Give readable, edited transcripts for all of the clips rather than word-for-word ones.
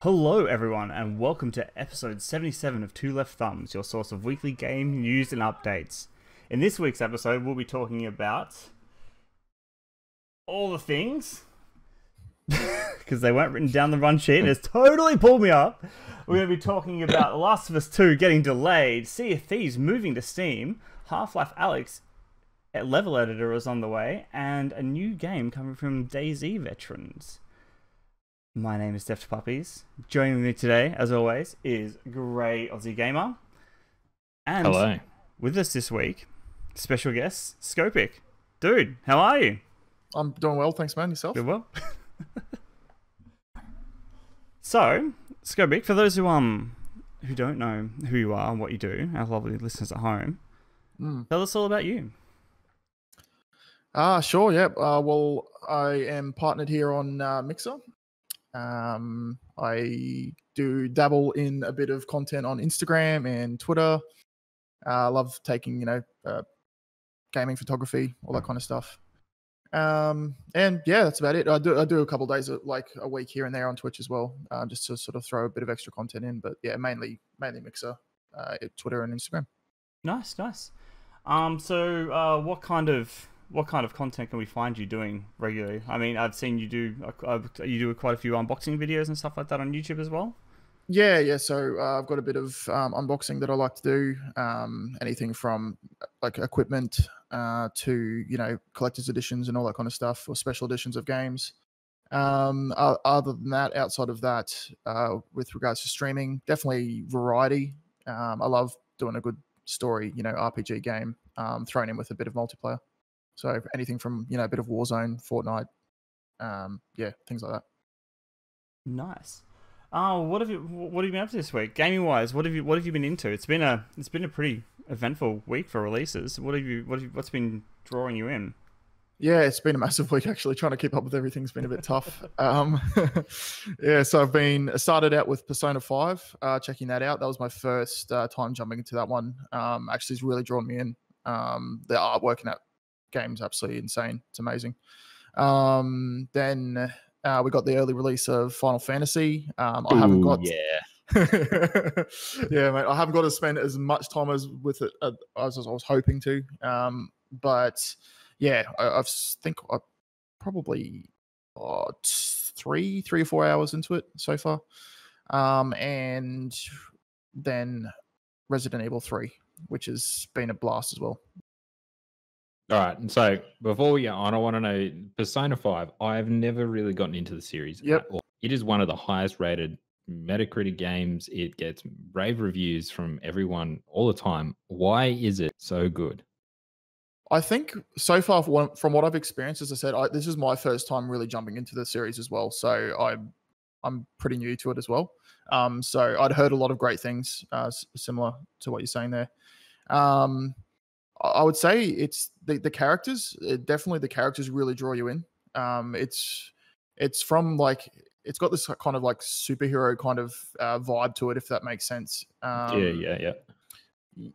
Hello everyone and welcome to episode 77 of Two Left Thumbs, your source of weekly game news and updates. In this week's episode we'll be talking about all the things, because they weren't written down the run sheet and it's totally pulled me up. We're going to be talking about The Last of Us 2 getting delayed, Sea of Thieves moving to Steam, Half-Life Alyx level editor is on the way, and a new game coming from DayZ veterans. My name is Grey and Puppiez. Joining me today, as always, is Grey Aussie Gamer. And hello. With us this week, special guest, Scopic. Dude, how are you? I'm doing well, thanks man. Yourself? Good well. So, Scopic, for those who don't know who you are and what you do, our lovely listeners at home, tell us all about you. Sure, yeah. Well, I am partnered here on Mixer. I do dabble in a bit of content on Instagram and Twitter. I love taking, gaming photography, all that kind of stuff. And yeah, that's about it. I do a couple of days, like a week here and there on Twitch as well, just to sort of throw a bit of extra content in. But yeah, mainly Mixer, Twitter and Instagram. Nice. So what kind of content can we find you doing regularly? I mean, I've seen you do quite a few unboxing videos and stuff like that on YouTube as well. Yeah. So I've got a bit of unboxing that I like to do. Anything from like equipment to collector's editions and all that kind of stuff, or special editions of games. Other than that, outside of that, with regards to streaming, definitely variety. I love doing a good story, RPG game, thrown in with a bit of multiplayer. So anything from a bit of Warzone, Fortnite, things like that. Nice. What have you been up to this week, gaming wise? What have you been into? It's been a pretty eventful week for releases. What's been drawing you in? Yeah, it's been a massive week actually. Trying to keep up with everything's been a bit tough. So I've started out with Persona 5, checking that out. That was my first time jumping into that one. Actually, it's really drawn me in. The artwork in that game's absolutely insane. It's amazing. Then we got the early release of Final Fantasy. I haven't got yeah, mate. I haven't got to spend as much time with it as I was hoping to. But yeah, I think I probably 3 or 4 hours into it so far. And then Resident Evil 3, which has been a blast as well. All right, and so before we go on, I want to know Persona 5. I've never really gotten into the series at all. It is one of the highest rated Metacritic games. It gets rave reviews from everyone all the time. Why is it so good? I think so far, from what I've experienced, as I said, this is my first time really jumping into the series as well. So I'm pretty new to it as well. So I'd heard a lot of great things, similar to what you're saying there. I would say it's the characters. Definitely the characters really draw you in. It's from it's got this kind of like superhero kind of vibe to it, if that makes sense. Yeah.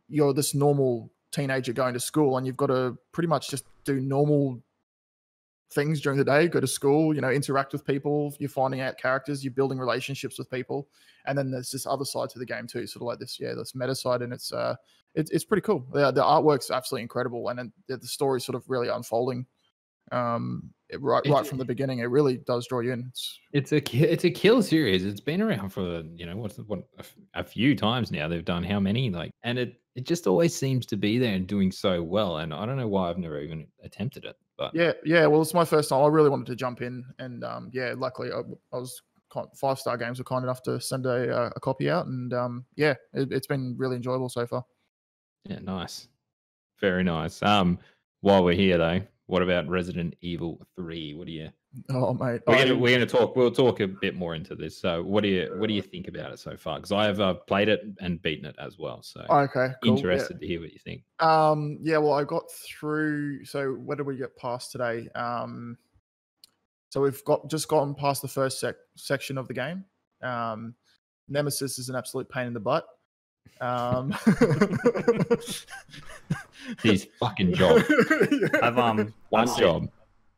You're this normal teenager going to school, and you've got to pretty much just do normal things during the day. Go to school, interact with people. You're finding out characters. You're building relationships with people, and then there's this other side to the game too, sort of like this meta side, and it's pretty cool. The artwork's absolutely incredible, and then the story's sort of really unfolding right from the beginning. It really does draw you in. It's a kill series. It's been around for a few times now. They've done how many? And it just always seems to be there and doing so well. And I don't know why I've never even attempted it. But yeah. Well, it's my first time. I really wanted to jump in, and luckily I was 5-Star Games were kind enough to send a copy out, and it's been really enjoyable so far. Yeah, nice. Very nice. While we're here though, what about Resident Evil 3? What do you Oh mate. We're gonna talk. We'll talk a bit more into this. So, what do you think about it so far? Because I have played it and beaten it as well. So, okay, cool. Interested to hear what you think. Well, I got through. So, where did we get past today? So we've just gotten past the first section of the game. Nemesis is an absolute pain in the butt. His fucking job. I've job.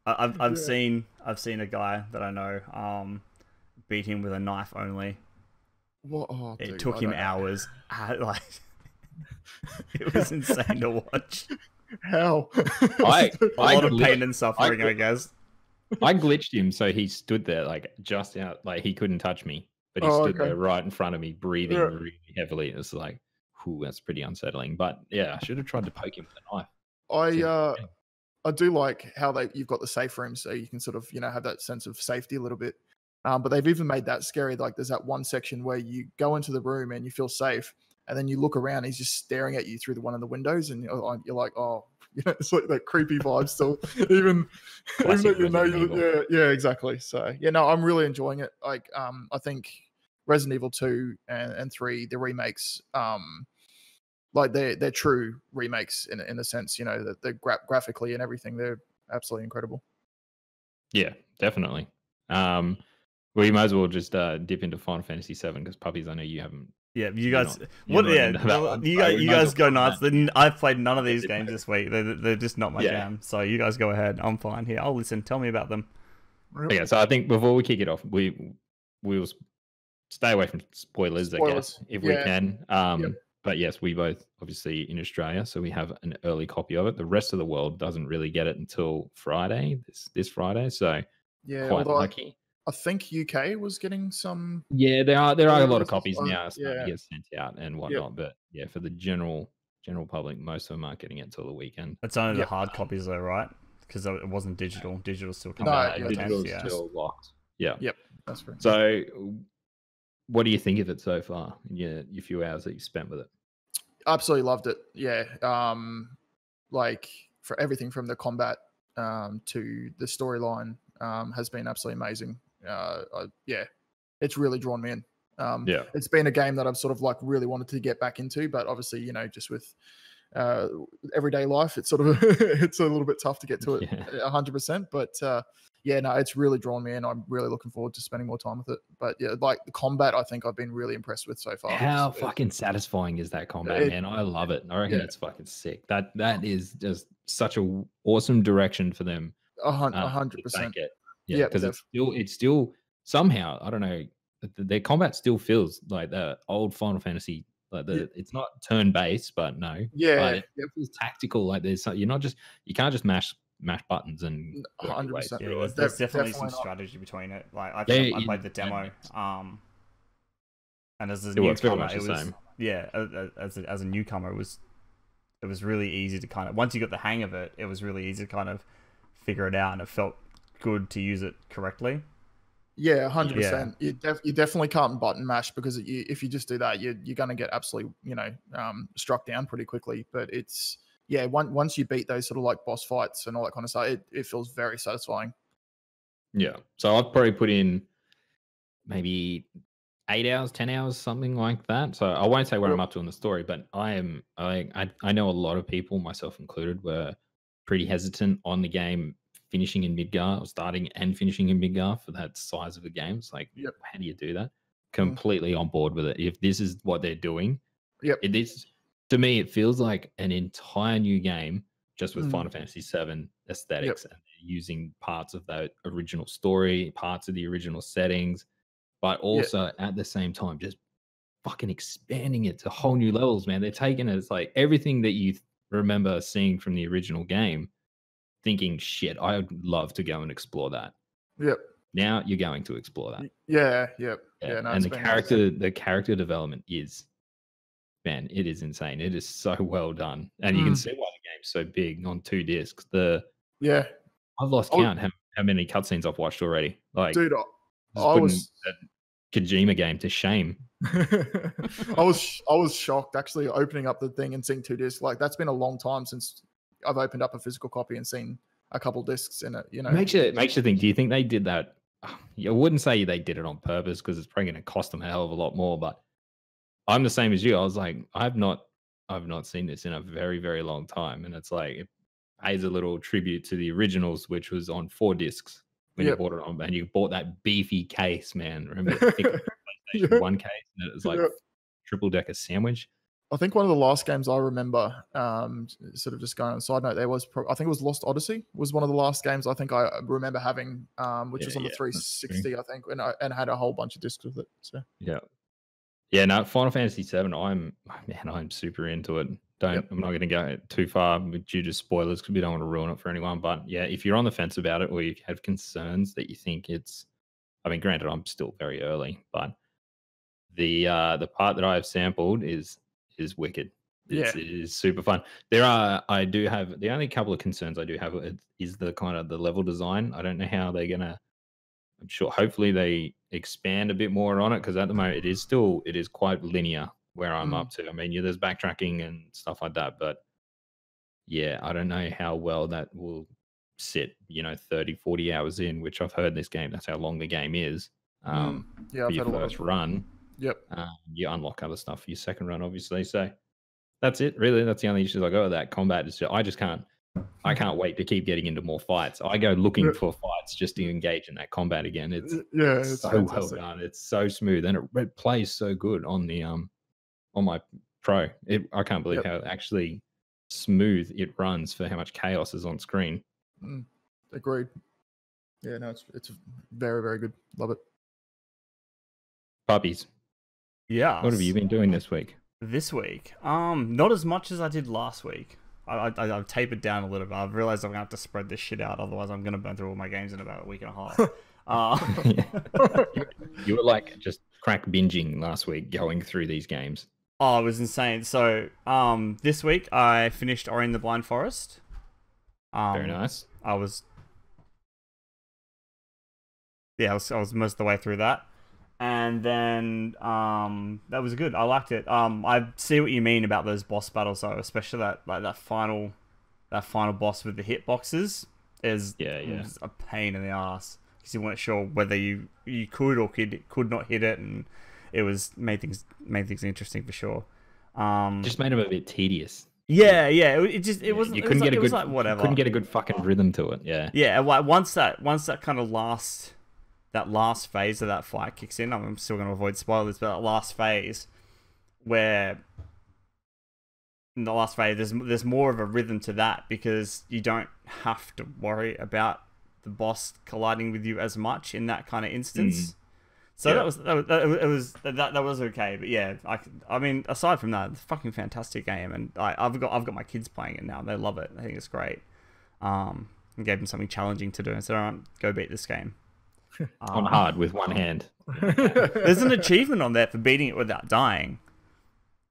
I've seen a guy that I know beat him with a knife only. What? Oh, It dude, took I him don't know. hours. Like, it was insane to watch. How? A lot of pain and suffering, I guess. I glitched him, so he stood there like just out, like he couldn't touch me, but he stood there right in front of me, breathing really heavily. It was like, whew, that's pretty unsettling. But yeah, I should have tried to poke him with a knife. I do like how you've got the safe room, so you can sort of have that sense of safety a little bit. But they've even made that scary. Like there's that one section where you go into the room and you feel safe, and then you look around, he's just staring at you through one of the windows, and you're like, oh, it's like that creepy vibe still, even though yeah, exactly. So yeah, no, I'm really enjoying it. Like, I think Resident Evil 2 and 3, the remakes, like they're true remakes in a sense, that they're graphically and everything, they're absolutely incredible. Yeah, definitely. Well, you might as well just dip into Final Fantasy 7 because Puppies, I know you haven't. Yeah, you guys. You guys go nuts. I've played none of these games this week. They're just not my jam. So you guys go ahead. I'm fine here. I'll listen. Tell me about them. Okay, so I think before we kick it off, we'll stay away from spoilers, I guess, if we can. But yes, we both obviously in Australia, so we have an early copy of it. The rest of the world doesn't really get it until Friday, this Friday. So quite lucky. I think UK was getting some. Yeah, there are a lot of copies now starting to get sent out and whatnot. But yeah, for the general public, most of them aren't getting it until the weekend. It's only the hard copies though, right? Because it wasn't digital. Digital's still coming out. Digital's still locked. Yeah. Yep. That's right. So, what do you think of it so far? Your few hours that you spent with it. Absolutely loved it. Yeah. Like for everything from the combat to the storyline has been absolutely amazing. It's really drawn me in. It's been a game that I've sort of like really wanted to get back into, but obviously, just with everyday life, it's sort of it's a little bit tough to get to it 100%. But no, it's really drawn me in. I'm really looking forward to spending more time with it. But yeah, like the combat, I think I've been really impressed with so far. How fucking satisfying is that combat, man? I love it. I reckon it's fucking sick. That is just such a awesome direction for them. 100%. Yeah, because it's still somehow, I don't know, their combat still feels like the old Final Fantasy. Like it's not turn based, but no, it feels tactical. Like you can't just mash buttons and 100%. There's definitely some strategy between it. Like I played the demo, and as a newcomer, as a newcomer, it was really easy to kind of, once you got the hang of it, it was really easy to kind of figure it out, and it felt good to use it correctly. Yeah, 100%. You definitely can't button mash, because if you just do that, you're going to get absolutely, struck down pretty quickly. But it's, once you beat those sort of like boss fights and all that kind of stuff, it feels very satisfying. Yeah. So I've probably put in maybe 8 hours, 10 hours, something like that. So I won't say where I'm up to in the story, but I know a lot of people, myself included, were pretty hesitant on the game finishing in Midgar, or starting and finishing in Midgar for that size of the game. It's like, how do you do that? Completely on board with it. If this is what they're doing, it is, to me, it feels like an entire new game just with Final Fantasy 7 aesthetics, and using parts of that original story, parts of the original settings, but also at the same time just fucking expanding it to whole new levels, man. They're taking it, it's like everything that you remember seeing from the original game, thinking, shit, I would love to go and explore that. Now you're going to explore that. No, and the character development is, man, it is insane. It is so well done, and you can see why the game's so big on 2 discs. I've lost count how many cutscenes I've watched already. Like, dude, I was Kojima game to shame. I was shocked actually opening up the thing and seeing 2 discs. Like, that's been a long time since I've opened up a physical copy and seen a couple discs in it. Makes you think. Do you think they did that? I wouldn't say they did it on purpose, because it's probably going to cost them a hell of a lot more. But I'm the same as you. I was like, I've not seen this in a very, very long time, and it's like, it pays a little tribute to the originals, which was on 4 discs when you bought it on, and you bought that beefy case, man. Remember the PlayStation 1 case? And it was like triple decker sandwich. I think one of the last games I remember, sort of just going on a side note, there was, I think it was Lost Odyssey was one of the last games I think I remember having, which was on the 360, I think, and had a whole bunch of discs with it. So yeah, no, Final Fantasy VII. I'm super into it. I'm not going to go too far due to spoilers because we don't want to ruin it for anyone. But yeah, if you're on the fence about it or you have concerns that you think it's, I mean, granted, I'm still very early, but the part that I have sampled is wicked. It is super fun. I do have the only couple of concerns I do have is the kind of the level design. I don't know how they're gonna. I'm sure. Hopefully they expand a bit more on it because at the moment it is quite linear where I'm up to. I mean, there's backtracking and stuff like that, but yeah, I don't know how well that will sit. 30, 40 hours in, which I've heard this game. That's how long the game is. yeah, for your first run. Yep. You unlock other stuff for your second run, obviously. So that's it. Really, that's the only issues I got with that combat. I can't wait to keep getting into more fights. I go looking for fights just to engage in that combat again. It's so fantastic. Well done. It's so smooth and it plays so good on the on my Pro. I can't believe how actually smooth it runs for how much chaos is on screen. Agreed. Yeah, no, it's very, very good. Love it. Puppies. Yeah. What have you been doing this week? This week, not as much as I did last week. I've tapered down a little bit. I've realized I'm gonna have to spread this shit out, otherwise I'm gonna burn through all my games in about a week and a half. You were like just crack binging last week, going through these games. Oh, it was insane. So, this week I finished Ori and the Blind Forest. Very nice. I was most of the way through that. And then that was good. I liked it. I see what you mean about those boss battles though, especially that final boss with the hitboxes is a pain in the ass because you weren't sure whether you could or could not hit it, and it was made things interesting for sure. Just made them a bit tedious. Yeah. It wasn't. You couldn't get a good whatever. Couldn't get a good fucking rhythm to it. Yeah. Yeah. Once that kind of last phase of that fight kicks in, I'm still going to avoid spoilers, but that last phase where in the last phase there's more of a rhythm to that because you don't have to worry about the boss colliding with you as much in that kind of instance. So that was okay, but yeah, I mean aside from that, it's a fucking fantastic game, and I've got my kids playing it now. They love it. I think it's great. And gave them something challenging to do and said, "All right, go beat this game." On hard with one hand. There's an achievement on there for beating it without dying.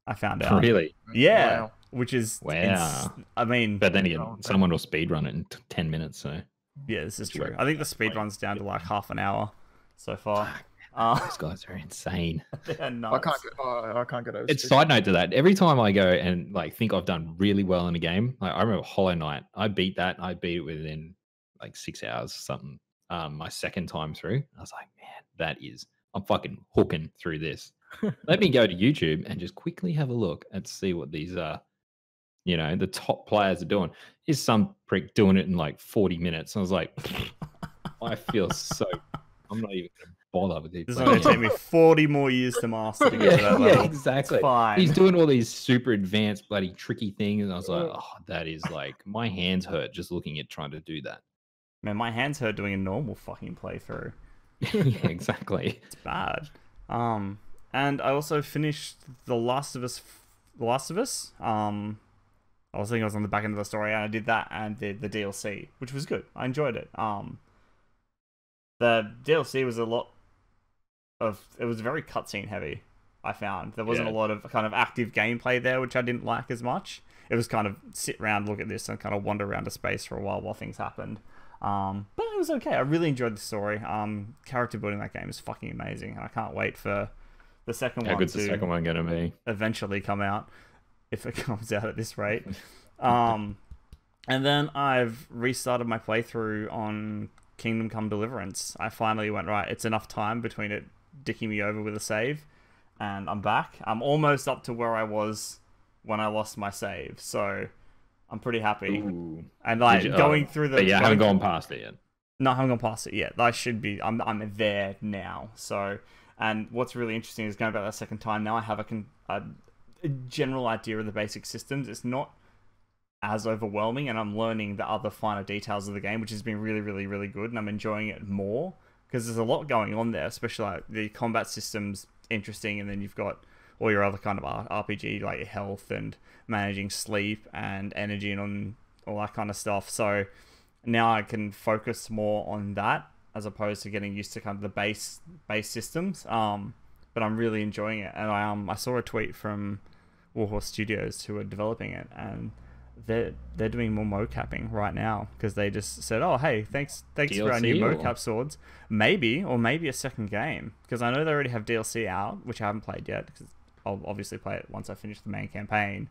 I found out. Really? Yeah. Wow. Which is I mean, but then again, someone will speedrun it in 10 minutes. So yeah, this is true. I think the speed run's down to like half an hour so far. Those guys are insane. They're nuts. I can't get over. It's side note to that. Every time I go and like think I've done really well in a game, like I remember Hollow Knight. I beat it within like 6 hours or something. My second time through, I was like, man, I'm fucking hooking through this. Let me go to YouTube and just quickly have a look and see what these the top players are doing. Is some prick doing it in like 40 minutes? I was like, I feel so, I'm not even going to bother with it. This is going to take me 40 more years to master to get to that level. Yeah, exactly. It's fine. He's doing all these super advanced bloody tricky things. And I was like, oh, that is like, my hands hurt just looking at trying to do that. Man, my hands hurt doing a normal fucking playthrough. Yeah, exactly. It's bad. And I also finished The Last of Us. I was thinking I was on the back end of the story, and I did that and did the DLC, which was good. I enjoyed it. The DLC was it was very cutscene heavy. I found there wasn't a lot of kind of active gameplay there, which I didn't like as much. It was kind of sit around, look at this, and kind of wander around a space for a while things happened. But it was okay. I really enjoyed the story. Character building in that game is fucking amazing, and I can't wait for the second one. How good's the second one gonna be? Eventually come out, if it comes out at this rate. And then I've restarted my playthrough on Kingdom Come Deliverance. I finally went, right, it's enough time between it dicking me over with a save, and I'm back. I'm almost up to where I was when I lost my save, so I'm pretty happy. Ooh. And like going through the... But you haven't gone past it yet. No, I haven't gone past it yet. I should be. I'm there now. So, and what's really interesting is going back that second time, now I have a general idea of the basic systems. It's not as overwhelming, and I'm learning the other finer details of the game, which has been really, really, really good, and I'm enjoying it more because there's a lot going on there, especially like the combat systems interesting, and then you've got all your other kind of RPG like your health and managing sleep and energy and on all that kind of stuff. So now I can focus more on that as opposed to getting used to kind of the base systems. But I'm really enjoying it, and I saw a tweet from Warhorse Studios who are developing it, and they're doing more mocapping right now because they just said, "Oh, hey, thanks DLC for our new mocap swords. Maybe a second game, because I know they already have DLC out, which I haven't played yet because I'll obviously play it once I finish the main campaign.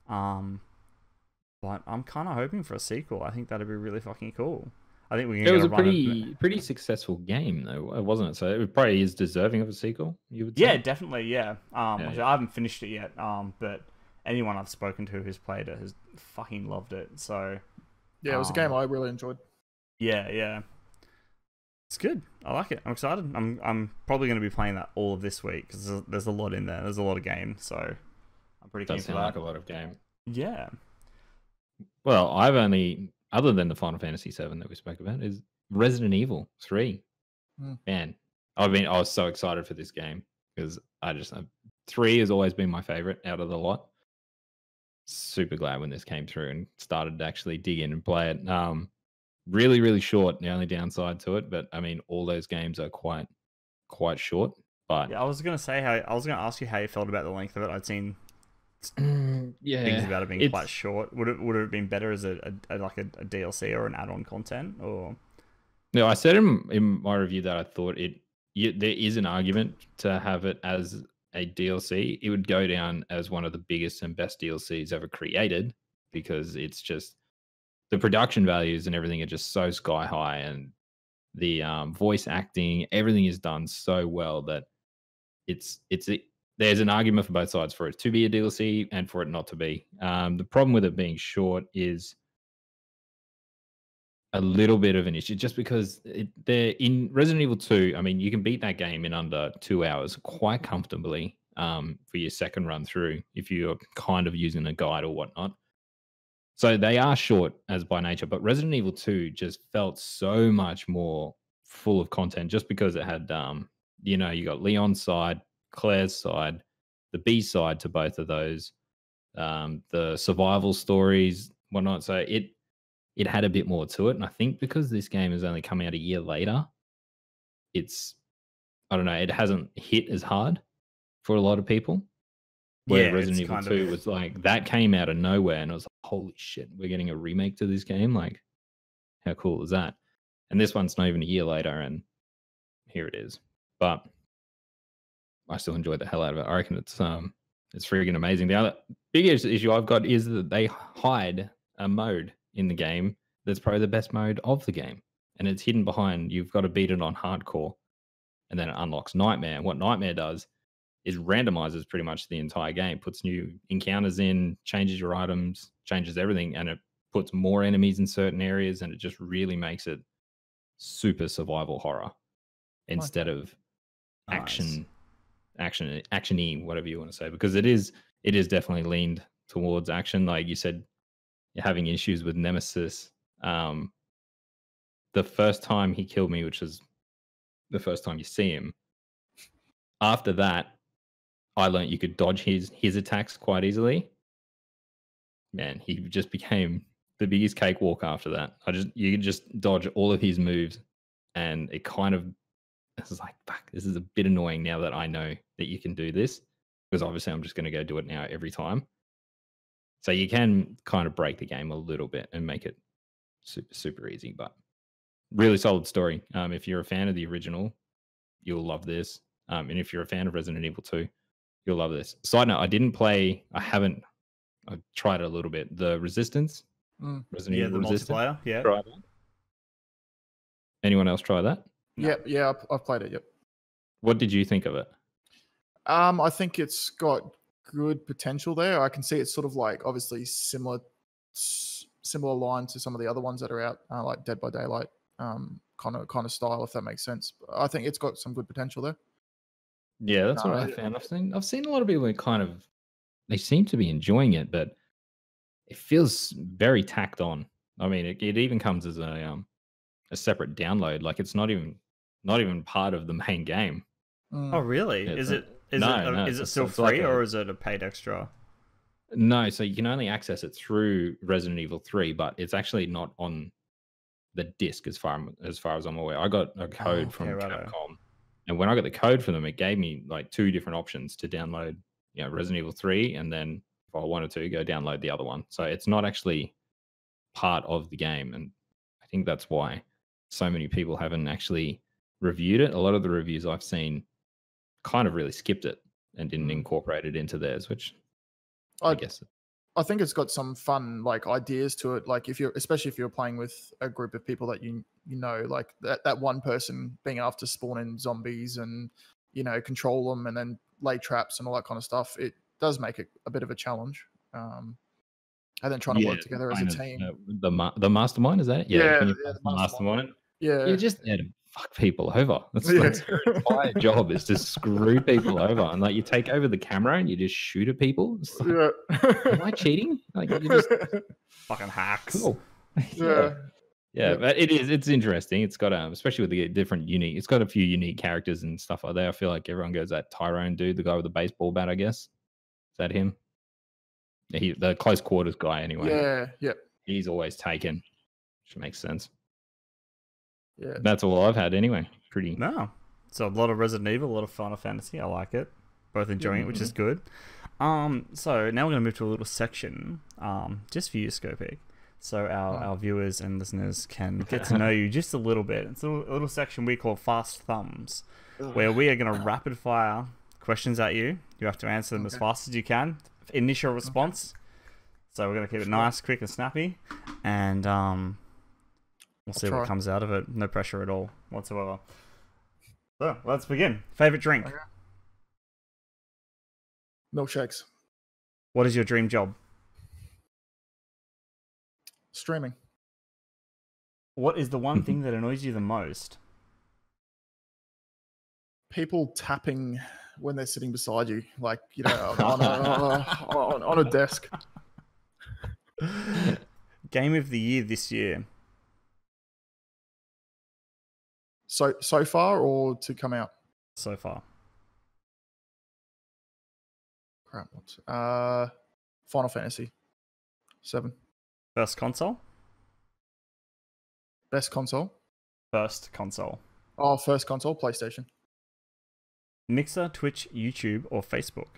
But I'm kind of hoping for a sequel. I think that'd be really fucking cool. I think we can. It was a pretty successful game, though, wasn't it? So it probably is deserving of a sequel. You would say? Yeah, definitely. Yeah. I haven't finished it yet. But anyone I've spoken to who's played it has fucking loved it. So yeah, it was a game I really enjoyed. Yeah. It's good. I like it. I'm excited. I'm probably going to be playing that all of this week because there's a lot in there. There's a lot of games, so I'm pretty keen for that. Sound like a lot of game. Yeah. Well, I've only, other than the Final Fantasy VII that we spoke about, is Resident Evil 3. Man, I was so excited for this game because 3 has always been my favorite out of the lot. Super glad when this came through and started to actually dig in and play it. Really, really short. The only downside to it, but I mean, all those games are quite short. But yeah, I was gonna ask you how you felt about the length of it. I'd seen things about it being quite short. Would it have been better as a DLC or an add-on content? Or no, I said in my review that I thought there is an argument to have it as a DLC. It would go down as one of the biggest and best DLCs ever created because it's just the production values and everything are just so sky high, and the voice acting, everything is done so well that there's an argument for both sides for it to be a DLC and for it not to be. The problem with it being short is a little bit of an issue, just because they're in Resident Evil 2. I mean, you can beat that game in under 2 hours quite comfortably for your second run through if you're kind of using a guide or whatnot. So they are short as by nature, but Resident Evil 2 just felt so much more full of content just because it had, you got Leon's side, Claire's side, the B side to both of those, the survival stories, whatnot. So it had a bit more to it. And I think because this game has only come out a year later, I don't know, it hasn't hit as hard for a lot of people. Where Resident Evil 2 was like, that came out of nowhere, and I was like, holy shit, we're getting a remake to this game? Like, how cool is that? And this one's not even a year later, and here it is. But I still enjoyed the hell out of it. I reckon it's freaking amazing. The other biggest issue I've got is that they hide a mode in the game that's probably the best mode of the game, and it's hidden behind you've got to beat it on hardcore, and then it unlocks Nightmare. And what Nightmare does is randomizes pretty much the entire game, puts new encounters in, changes your items, changes everything, and it puts more enemies in certain areas, and it just really makes it super survival horror instead of action-y, whatever you want to say, because it is definitely leaned towards action. Like you said, you're having issues with Nemesis. The first time he killed me, which is the first time you see him, after that, I learned you could dodge his attacks quite easily. Man, he just became the biggest cakewalk after that. You could just dodge all of his moves, and it kind of, this is like, fuck, this is a bit annoying now that I know that you can do this, because obviously I'm just going to go do it now every time. So you can kind of break the game a little bit and make it super, super easy, but really solid story. If you're a fan of the original, you'll love this. And if you're a fan of Resident Evil 2, you'll love this. Side note, I tried it a little bit. The Resistance. Resident Evil Resistance. Multiplayer. Yeah. Try that. Anyone else try that? No. Yeah, I've played it, yep. What did you think of it? I think it's got good potential there. I can see it's sort of like obviously similar line to some of the other ones that are out, like Dead by Daylight, kind of style, if that makes sense. I think it's got some good potential there. Yeah, that's what I found. I've seen a lot of people kind of they seem to be enjoying it, but it feels very tacked on. I mean, it even comes as a separate download. Like it's not even part of the main game. Oh, really? Is it still free, or is it a paid extra? No, so you can only access it through Resident Evil 3, but it's actually not on the disc as far as I'm aware. I got a code from Capcom, and when I got the code from them, it gave me like 2 different options to download, Resident Evil 3, and then if I wanted to go download the other one. So it's not actually part of the game, and I think that's why so many people haven't actually reviewed it. A lot of the reviews I've seen kind of really skipped it and didn't incorporate it into theirs, which I guess I think it's got some fun like ideas to it. Like especially if you're playing with a group of people that you know, like that one person being able to spawn in zombies and control them and then lay traps and all that kind of stuff. It does make it a bit of a challenge. And then trying to work together as a team. The mastermind, is that it? Yeah, the mastermind. Yeah, you're just there to fuck people over. That's your entire job, is to screw people over, and like you take over the camera and you just shoot at people. Like, am I cheating? Like you just fucking hacks. Cool. Yeah, but it's interesting. It's got especially with the different unique. It's got a few unique characters and stuff like that. I feel like everyone goes that Tyrone dude, the guy with the baseball bat. I guess is that him? The close quarters guy, anyway. Yeah. He's always taken, which makes sense. Yeah, that's all I've had anyway. Pretty. No, so a lot of Resident Evil, a lot of Final Fantasy. I like it. Both enjoying it, which is good. So now we're gonna move to a little section, just for you, Scopic. So our viewers and listeners can get to know you just a little bit. It's a little section we call Fast Thumbs, where we are gonna rapid fire questions at you. You have to answer them as fast as you can. Initial response. So we're gonna keep it nice, quick, and snappy, and we'll see what comes out of it. No pressure at all whatsoever. So let's begin. Favorite drink? Okay. Milkshakes. What is your dream job? Streaming. What is the one thing that annoys you the most? People tapping when they're sitting beside you, like on a desk. Game of the year this year. So far, or to come out? So far. Crap. Final Fantasy 7. First console? Best console? First console. Oh, first console, PlayStation. Mixer, Twitch, YouTube, or Facebook?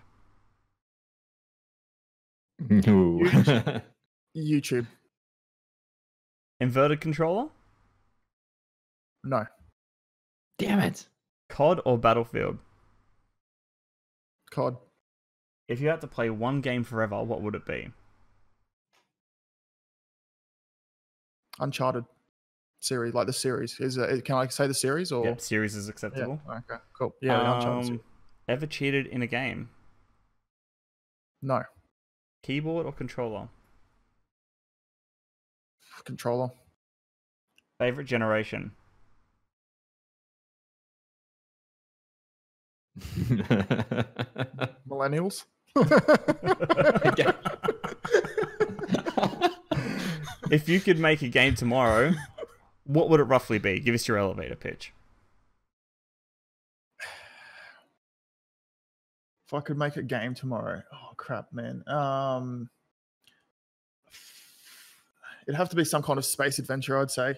YouTube. Inverted controller? No. Damn it. COD or Battlefield? COD. If you had to play one game forever, what would it be? Uncharted series, like the series. Can I say the series or? Yeah, series is acceptable. Yeah. Okay, cool. Yeah, Uncharted. Ever cheated in a game? No. Keyboard or controller? Controller. Favorite generation? Millennials. If you could make a game tomorrow, what would it roughly be? Give us your elevator pitch. If I could make a game tomorrow, oh crap, man. It'd have to be some kind of space adventure, I'd say.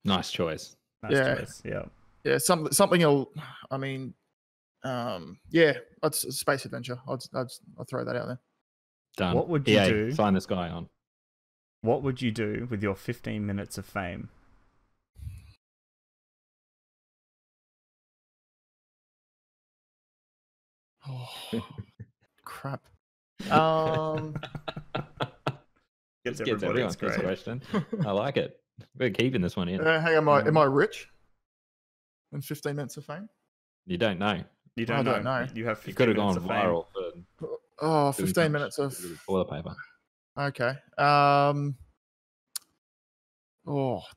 Nice choice. Yeah, something. I mean, it's a space adventure. I'll throw that out there. Done. What would you do? Sign this guy on. What would you do with your 15 minutes of fame? Oh, crap. Gets everyone. Good question. I like it. We're keeping this one in. Hang on, am I rich? In 15 minutes of fame? You don't know. You don't know. You have 15 you could have gone viral for 15 minutes of toilet paper. Okay. Oh,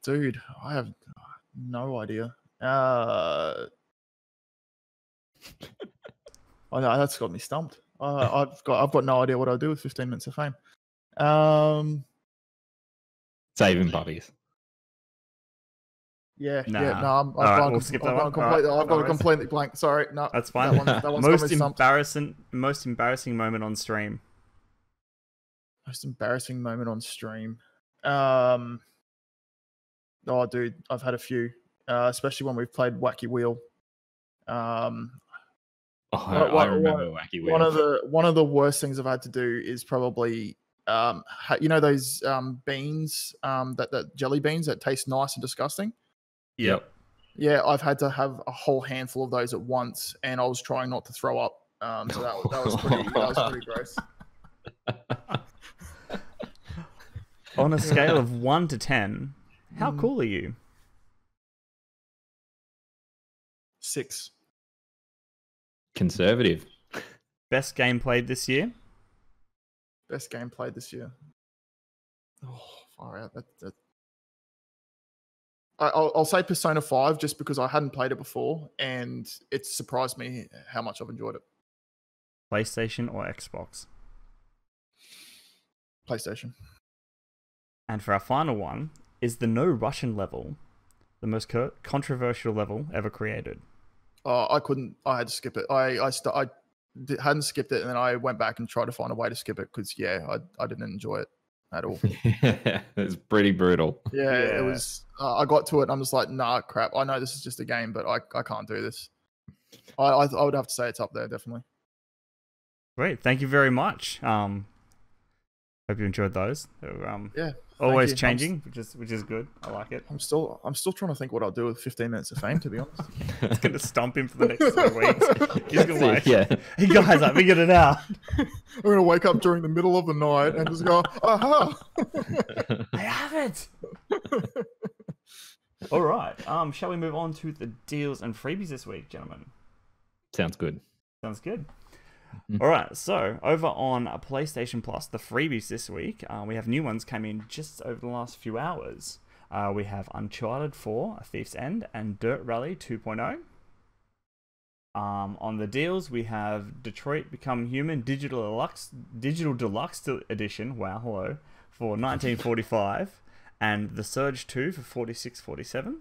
dude, I have no idea. That's got me stumped. I've got no idea what I'll do with 15 minutes of fame. Saving puppies. Yeah, Nah. yeah. No, All right, we'll skip that one. I've got a completely blank. Sorry, no. That's fine. That one's got me stumped. Most embarrassing moment on stream. Most embarrassing moment on stream. Oh, dude, I've had a few, especially when we've played Wacky Wheel. I remember Wacky Wheel. One of the worst things I've had to do is probably, you know those beans, that jelly beans that taste nice and disgusting. Yep. Yeah, I've had to have a whole handful of those at once, and I was trying not to throw up. So that was pretty gross. On a scale of 1 to 10, how cool are you? 6. Conservative. Best game played this year? Best game played this year. Oh, far out. I'll say Persona 5 just because I hadn't played it before, and it surprised me how much I've enjoyed it. PlayStation or Xbox? PlayStation. And for our final one, is the no Russian level the most controversial level ever created? I couldn't. I had to skip it. I hadn't skipped it, and then I went back and tried to find a way to skip it because I didn't enjoy it at all. It's pretty brutal. Yeah, it was. I got to it, and I'm just like, nah, crap. I know this is just a game, but I can't do this. I would have to say it's up there, definitely. Great, thank you very much. Hope you enjoyed those. Yeah, always changing, which is good. I like it. I'm still trying to think what I'll do with 15 minutes of fame. To be honest, it's gonna stomp him for the next 3 weeks. He's gonna like, yeah. Hey guys, I figured it out. I'm gonna wake up during the middle of the night and just go, aha! I have it. All right. Shall we move on to the deals and freebies this week, gentlemen? Sounds good. Sounds good. All right, so over on PlayStation Plus, the freebies this week, we have new ones came in just over the last few hours. We have Uncharted 4, A Thief's End, and Dirt Rally 2.0. On the deals, we have Detroit Become Human Digital Deluxe Edition, wow, hello, for $19.45, and The Surge 2 for $46.47.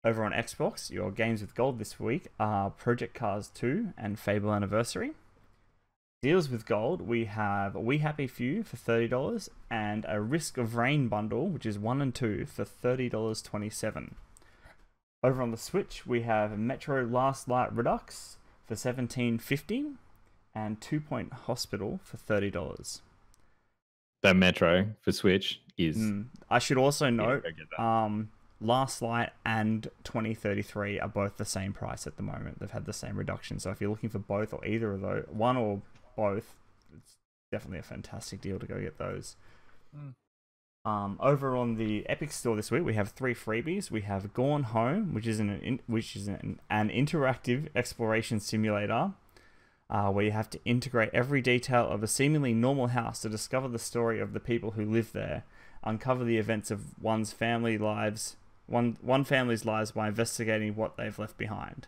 Over on Xbox, your games with gold this week are Project Cars 2 and Fable Anniversary. Deals with gold, we have We Happy Few for $30 and a Risk of Rain bundle, which is 1 and 2 for $30.27. Over on the Switch, we have Metro Last Light Redux for $17.50 and 2 Point Hospital for $30. That Metro for Switch is... I should also note... Last Light and 2033 are both the same price at the moment. They've had the same reduction. So if you're looking for both or either of those, one or both, it's definitely a fantastic deal to go get those. Over on the Epic Store this week, we have 3 freebies. We have Gone Home, which is an interactive exploration simulator where you have to integrate every detail of a seemingly normal house to discover the story of the people who live there, uncover the events of one's family lives. One family's lives by investigating what they've left behind.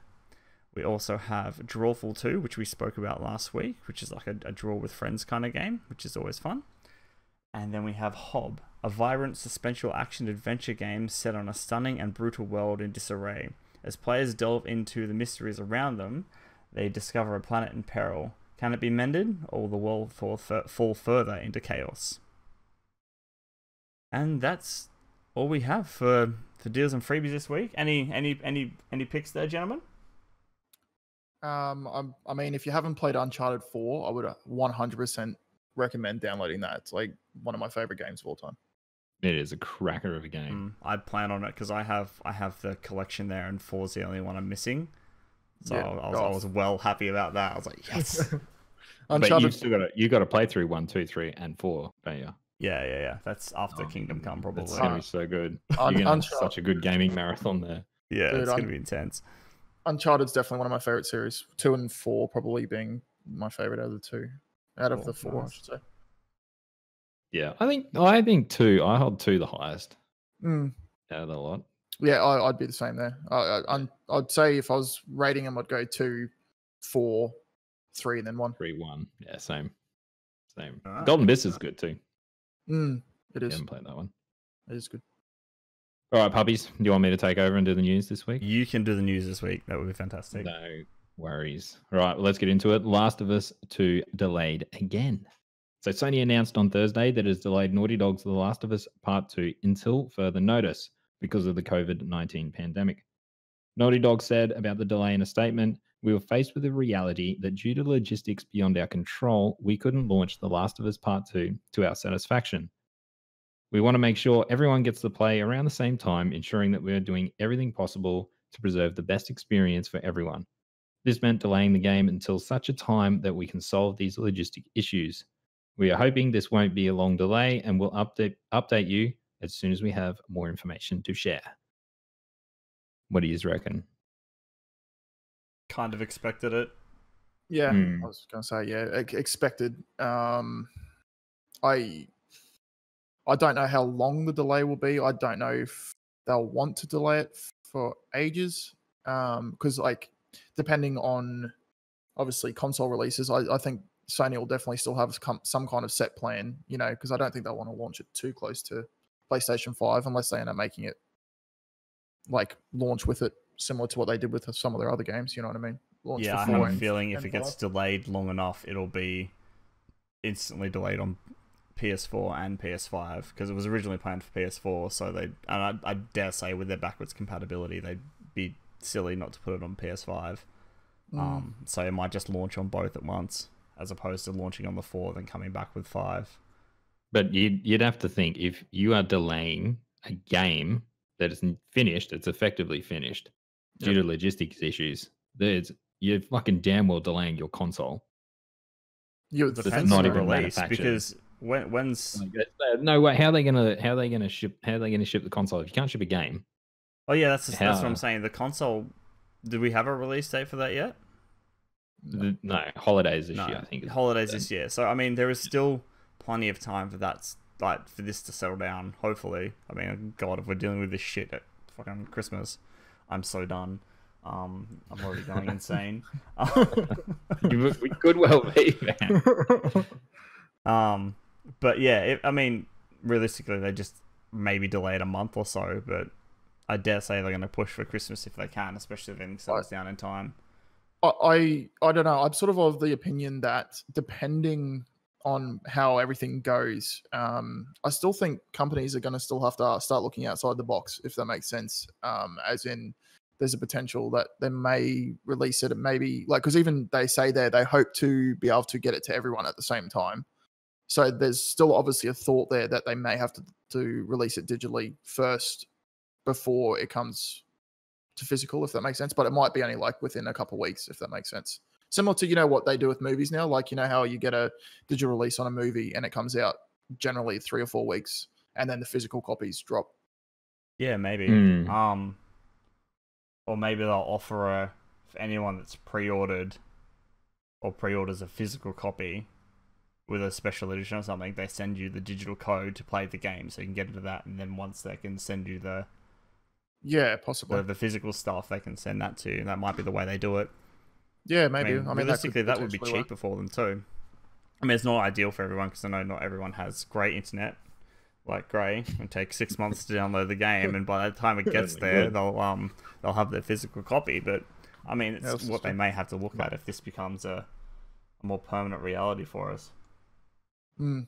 We also have Drawful 2, which we spoke about last week, which is like a draw with friends kind of game, which is always fun. And then we have Hob, a vibrant suspenseful action adventure game set on a stunning and brutal world in disarray. As players delve into the mysteries around them, they discover a planet in peril. Can it be mended, or will the world fall further into chaos? And that's all we have for deals and freebies this week. Any picks there, gentlemen? I mean, if you haven't played Uncharted 4, I would 100% recommend downloading that. It's like one of my favorite games of all time. It is a cracker of a game. I'd plan on it because I have the collection there, and 4's the only one I'm missing. So yeah, I was well happy about that. I was like, yes. But you've still got to play through 1, 2, 3, and 4, don't you? Yeah. That's after Kingdom Come, probably. It's going to be so good. You're going to have such a good gaming marathon there. Yeah, dude, it's going to be intense. Uncharted's definitely one of my favorite series. 2 and 4 probably being my favorite out of the 2. Out of the 4, nice. I should say. Yeah, I think 2. I hold 2 the highest out of the lot. Yeah, I'd be the same there. I'd say if I was rating them, I'd go 2, 4, 3 and then 1. 3-1. Yeah, same. Alright. Golden Abyss is good too. It is. I haven't played that one. It is good. All right, puppies. Do you want me to take over and do the news this week? You can do the news this week. That would be fantastic. No worries. All right, well, let's get into it. Last of Us 2 delayed again. So Sony announced on Thursday that it has delayed Naughty Dog's The Last of Us Part 2 until further notice because of the COVID-19 pandemic. Naughty Dog said about the delay in a statement, "We were faced with the reality that due to logistics beyond our control, we couldn't launch The Last of Us Part 2 to our satisfaction. We want to make sure everyone gets to play around the same time, ensuring that we are doing everything possible to preserve the best experience for everyone. This meant delaying the game until such a time that we can solve these logistic issues. We are hoping this won't be a long delay and will update you as soon as we have more information to share." What do you reckon? Kind of expected it. Yeah, I was going to say, expected. I don't know how long the delay will be. I don't know if they'll want to delay it for ages. Because, like, depending on, obviously, console releases, I think Sony will definitely still have some kind of set plan, you know, because I don't think they'll want to launch it too close to PlayStation 5 unless they end up making it, like, launch with it similar to what they did with some of their other games, you know what I mean? Launch Yeah, I for have 4 a and- feeling if and it gets 5. delayed long enough, it'll be instantly delayed on PS4 and PS5 because it was originally planned for PS4. So I dare say with their backwards compatibility, they'd be silly not to put it on PS5. So it might just launch on both at once, as opposed to launching on the 4 then coming back with 5. But you'd have to think, if you are delaying a game that isn't finished, it's effectively finished due to logistics issues, you're fucking damn well delaying your console. It depends not on the even release manufactured. because when's no way. How are they gonna ship the console if you can't ship a game? Oh yeah, that's what I'm saying. The console. Did we have a release date for that yet? No, holidays this year. I think holidays this year. So I mean, there is still plenty of time for that, like for this to settle down. Hopefully, I mean, God, if we're dealing with this shit at fucking Christmas, I'm so done. I'm already going insane. We could well be, man. But yeah, I mean, realistically, they just maybe delayed a month or so, but I dare say they're going to push for Christmas if they can, especially if everything settles down in time. I don't know. I'm sort of the opinion that depending on how everything goes, I still think companies are going to still have to start looking outside the box, if that makes sense. As in, there's a potential that they may release it, maybe like, because even they say there they hope to be able to get it to everyone at the same time. So there's still obviously a thought there that they may have to release it digitally first before it comes to physical, if that makes sense. But it might be only like within a couple of weeks, if that makes sense. Similar to, you know, what they do with movies now, like, you know, how you get a digital release on a movie and it comes out generally 3 or 4 weeks and then the physical copies drop. Yeah, maybe. Or maybe they'll offer for anyone that's pre-ordered or pre-orders a physical copy with a special edition or something, they send you the digital code to play the game so you can get into that, and then once they can send you the possibly the physical stuff, they can send that to you. That might be the way they do it. Yeah, maybe. I mean realistically, that would be cheaper for them too. I mean, it's not ideal for everyone because I know not everyone has great internet like Grey. It takes 6 months to download the game, and by the time it gets there, they'll have their physical copy. But I mean, it's what they may have to look at if this becomes a more permanent reality for us.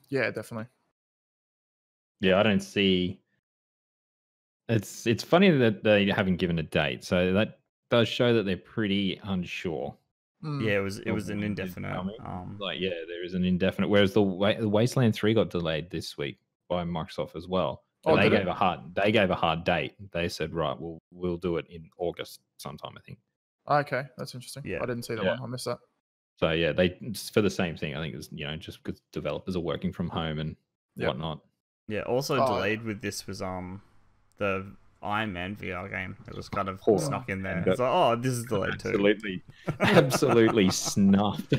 Yeah, definitely. Yeah, I don't see. It's funny that they haven't given a date, so that does show that they're pretty unsure. Yeah, it was an indefinite. There is an indefinite. Whereas the Wasteland 3 got delayed this week by Microsoft as well. They gave a hard date. They said, right, we'll do it in August sometime, I think. Okay, that's interesting. Yeah, I didn't see that one. I missed that. So yeah, for the same thing. I think it's, you know, just because developers are working from home and whatnot. Yeah. Also delayed with this was the Iron Man VR game. It was kind of snuck in there. It's like, this is delayed too. Absolutely snuffed.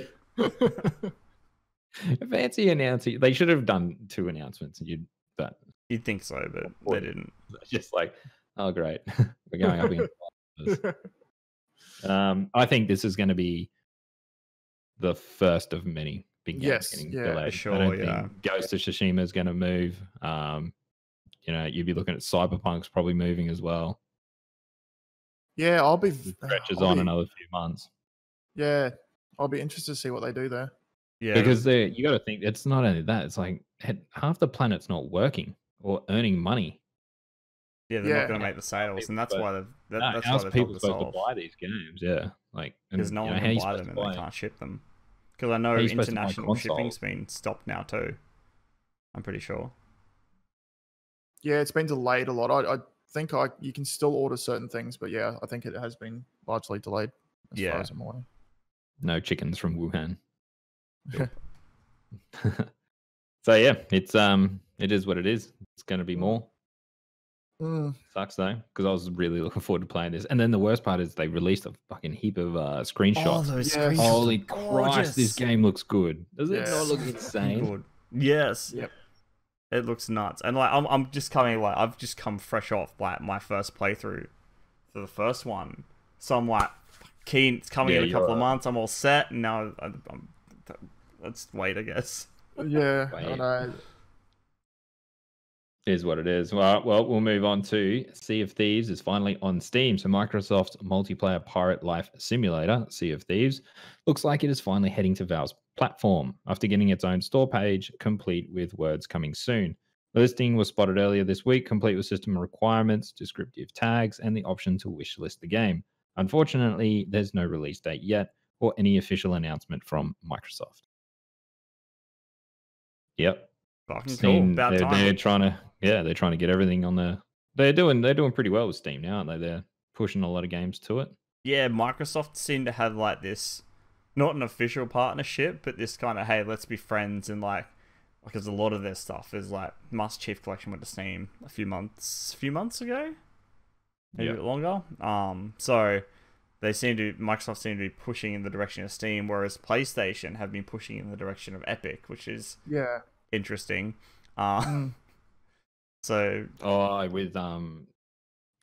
Fancy announcing. They should have done 2 announcements. You'd think so, but they didn't. Just like, oh great, we're going up against. I think this is going to be the first of many big games getting delayed. Sure, I don't think Ghost of Tsushima is going to move. You know, you'd be looking at Cyberpunk's probably moving as well. Yeah, It stretches on another few months. Yeah, I'll be interested to see what they do there. Yeah, because you got to think it's not only that; it's like half the planet's not working or earning money. Yeah, they're not going to make the sales, and that's why that's how's why people supposed to buy these games? Yeah, like because no one can buy them and they can't ship them. Because I know international shipping's been stopped now too. I'm pretty sure. Yeah, it's been delayed a lot. I think you can still order certain things, but yeah, I think it has been largely delayed as far as I'm aware. No chickens from Wuhan. So yeah, it is what it is. It's going to be more. Sucks though, because I was really looking forward to playing this. And then the worst part is they released a fucking heap of screenshots. Oh, those screenshots! Holy Christ, this game looks good. Does it not look insane? Good. Yes. Yep. It looks nuts. And like I've just come fresh off like my first playthrough for the first one, so I'm like keen. It's coming in a couple of months. I'm all set, and now let's wait, I guess. Yeah, I know. Is what it is. Well, we'll move on to Sea of Thieves is finally on Steam. So Microsoft's multiplayer pirate life simulator, Sea of Thieves, looks like it is finally heading to Valve's platform after getting its own store page, complete with words coming soon. The listing was spotted earlier this week, complete with system requirements, descriptive tags, and the option to wishlist the game. Unfortunately, there's no release date yet or any official announcement from Microsoft. Yep. Steam, cool. They're trying to get everything on the. They're doing pretty well with Steam now, aren't they? They're pushing a lot of games to it. Yeah, Microsoft seem to have like this, not an official partnership, but this kind of, hey, let's be friends, and like because a lot of their stuff is like Master Chief Collection went to Steam a few months ago, maybe a bit longer. So Microsoft seem to be pushing in the direction of Steam, whereas PlayStation have been pushing in the direction of Epic, which is interesting. So with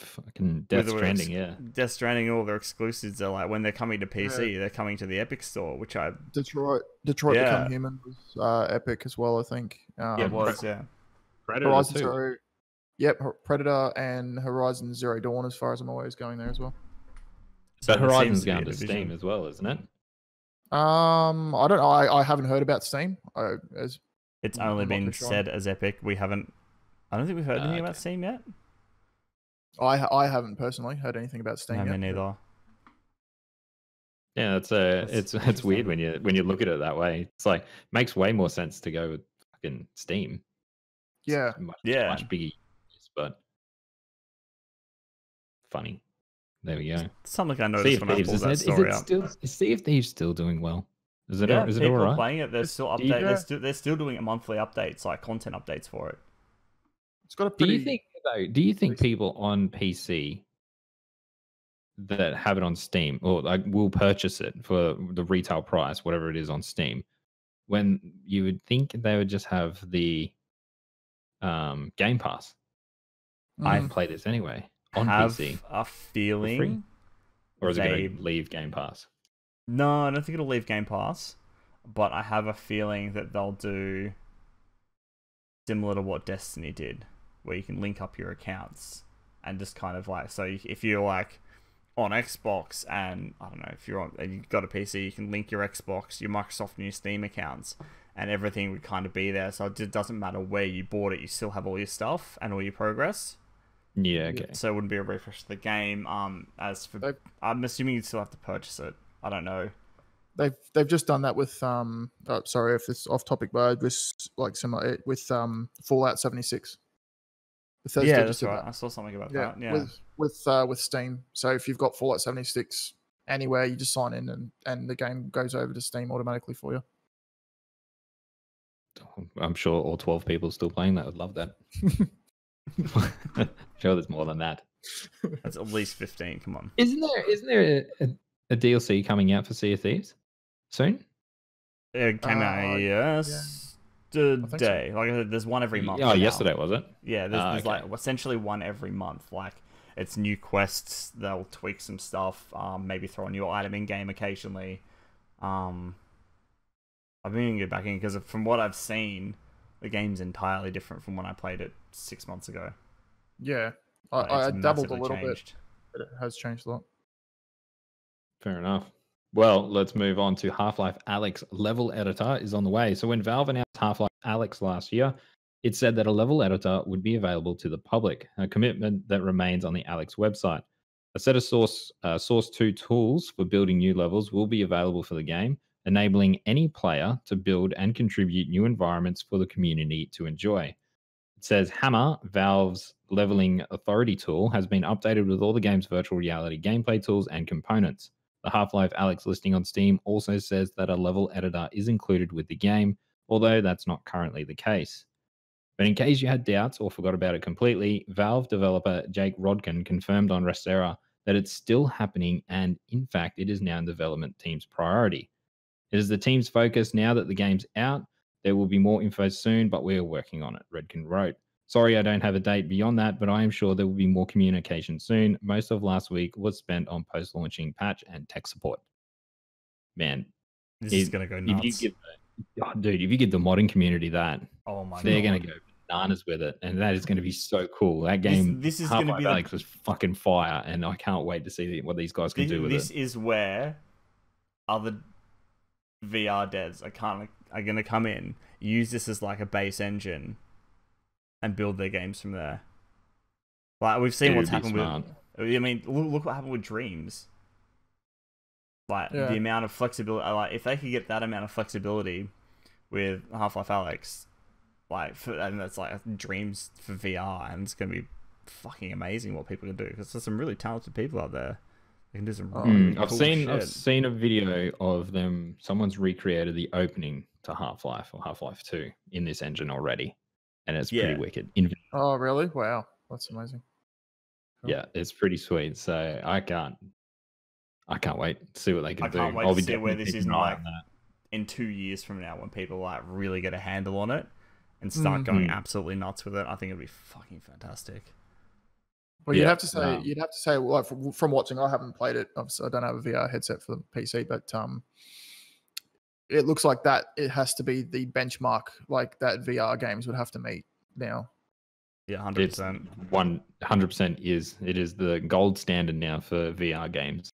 fucking Death Stranding, Death Stranding, all their exclusives are like when they're coming to PC, they're coming to the Epic store, which Detroit Become Human was Epic as well, I think. It was, Predator Horizon Zero, Predator and Horizon Zero Dawn, as far as I'm aware, is going there as well. But Horizon's going to Steam as well, isn't it? I don't know. I haven't heard about Steam. It's only been said as Epic. I don't think we've heard anything about Steam yet. I haven't personally heard anything about Steam yet. Me neither. Yeah, it's weird when you look at it that way. It's like makes way more sense to go with fucking Steam. Yeah, much bigger, but funny. There we go. Something I noticed when I pulled that story up. Is Sea of Thieves still doing well? Is it all right? People are playing it. They're still updating. They're still doing monthly updates, like content updates for it. It's got a pretty. Do you think people on PC that have it on Steam or like will purchase it for the retail price, whatever it is on Steam, when you would think they would just have the Game Pass? I play this anyway on PC. A feeling, or is it going to leave Game Pass? No, I don't think it'll leave Game Pass, but I have a feeling that they'll do similar to what Destiny did, where you can link up your accounts and just kind of like, so if you're like on Xbox and I don't know, if you've got a PC, you can link your Xbox, your Microsoft and your Steam accounts, and everything would kind of be there. So it doesn't matter where you bought it, you still have all your stuff and all your progress. Yeah, okay. So it wouldn't be a refresh of the game. I'm assuming you'd still have to purchase it. I don't know. They've just done that with sorry if it's off topic, but this like similar with Fallout 76. Yeah, that's right. I saw something about that. Yeah, with Steam. So if you've got Fallout 76 anywhere, you just sign in and the game goes over to Steam automatically for you. I'm sure all 12 people still playing that would love that. I'm sure there's more than that. That's at least 15. Come on. Isn't there a DLC coming out for Sea of Thieves soon? It came out yesterday. Like I said, there's one every month. Oh, yesterday was it? Yeah, there's like essentially one every month. Like it's new quests. They'll tweak some stuff. Maybe throw a new item in game occasionally. I've been meaning to get back in because from what I've seen, the game's entirely different from when I played it 6 months ago. Yeah, Like, I it's dabbled a massively little changed. bit, but it has changed a lot. Fair enough. Well, let's move on to Half-Life Alyx level editor is on the way. So when Valve announced Half-Life Alyx last year, it said that a level editor would be available to the public, a commitment that remains on the Alyx website. A set of Source 2 tools for building new levels will be available for the game, enabling any player to build and contribute new environments for the community to enjoy. It says Hammer, Valve's leveling authority tool, has been updated with all the game's virtual reality gameplay tools and components. The Half-Life Alyx listing on Steam also says that a level editor is included with the game, although that's not currently the case. But in case you had doubts or forgot about it completely, Valve developer Jake Rodkin confirmed on Restera that it's still happening and, in fact, it is now in the development team's priority. It is the team's focus now that the game's out. There will be more info soon, but we are working on it, Redkin wrote. Sorry, I don't have a date beyond that, but I am sure there will be more communication soon. Most of last week was spent on post-launching patch and tech support. Man, This is going to go nuts. If you give the modding community that, oh my they're God. going to go bananas with it, and that is going to be so cool. That game, this is going to be Alyx was fucking fire, and I can't wait to see what these guys can do with it. This is where other VR devs are going to come in, use this as like a base engine, and build their games from there. Like we've seen what's happened with. I mean, look what happened with Dreams. Like the amount of flexibility. Like if they could get that amount of flexibility with Half-Life Alyx, and that's like Dreams for VR, and it's gonna be fucking amazing what people can do because there's some really talented people out there. They can do some really cool shit. I've seen a video of them. Someone's recreated the opening to Half-Life or Half-Life 2 in this engine already, and it's pretty wicked. Oh, really? Wow, that's amazing. Cool. Yeah, it's pretty sweet. So I can't wait to see what they can do. I can't wait to see where this is like in 2 years from now when people like really get a handle on it and start going absolutely nuts with it. I think it'd be fucking fantastic. Well, you'd have to say, like from watching, I haven't played it. Obviously, I don't have a VR headset for the PC, but it looks like that it has to be the benchmark, like that VR games would have to meet now. Yeah, 100%. 100% is. It is the gold standard now for VR games.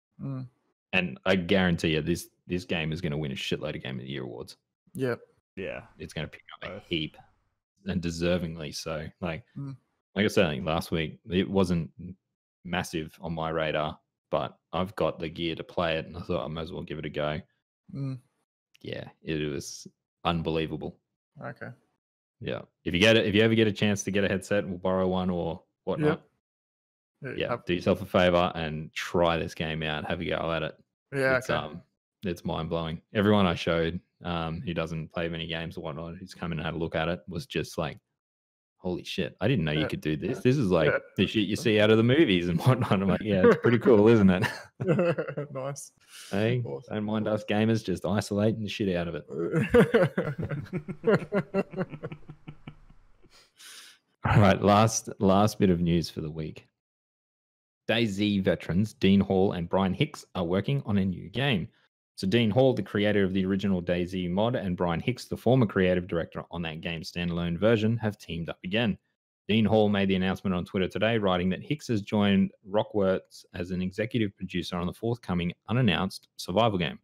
And I guarantee you, this game is going to win a shitload of Game of the Year awards. Yep. Yeah. It's going to pick up a heap, and deservingly so. Like I said, last week, it wasn't massive on my radar, but I've got the gear to play it, and I thought I might as well give it a go. Yeah, it was unbelievable. Okay. Yeah. If you ever get a chance to get a headset, we'll borrow one or whatnot. Yeah, do yourself a favor and try this game out. Have a go at it. Yeah, it's mind blowing. Everyone I showed, who doesn't play many games or whatnot, who's come in and had a look at it, was just like, "Holy shit! I didn't know you could do this. This is like the shit you see out of the movies and whatnot." I'm like, "Yeah, it's pretty cool, isn't it?" Nice. Hey, awesome. Don't mind us gamers just isolating the shit out of it. All right, last bit of news for the week. DayZ veterans Dean Hall and Brian Hicks are working on a new game. So Dean Hall, the creator of the original DayZ mod, and Brian Hicks, the former creative director on that game's standalone version, have teamed up again. Dean Hall made the announcement on Twitter today, writing that Hicks has joined Rockworks as an executive producer on the forthcoming unannounced survival game.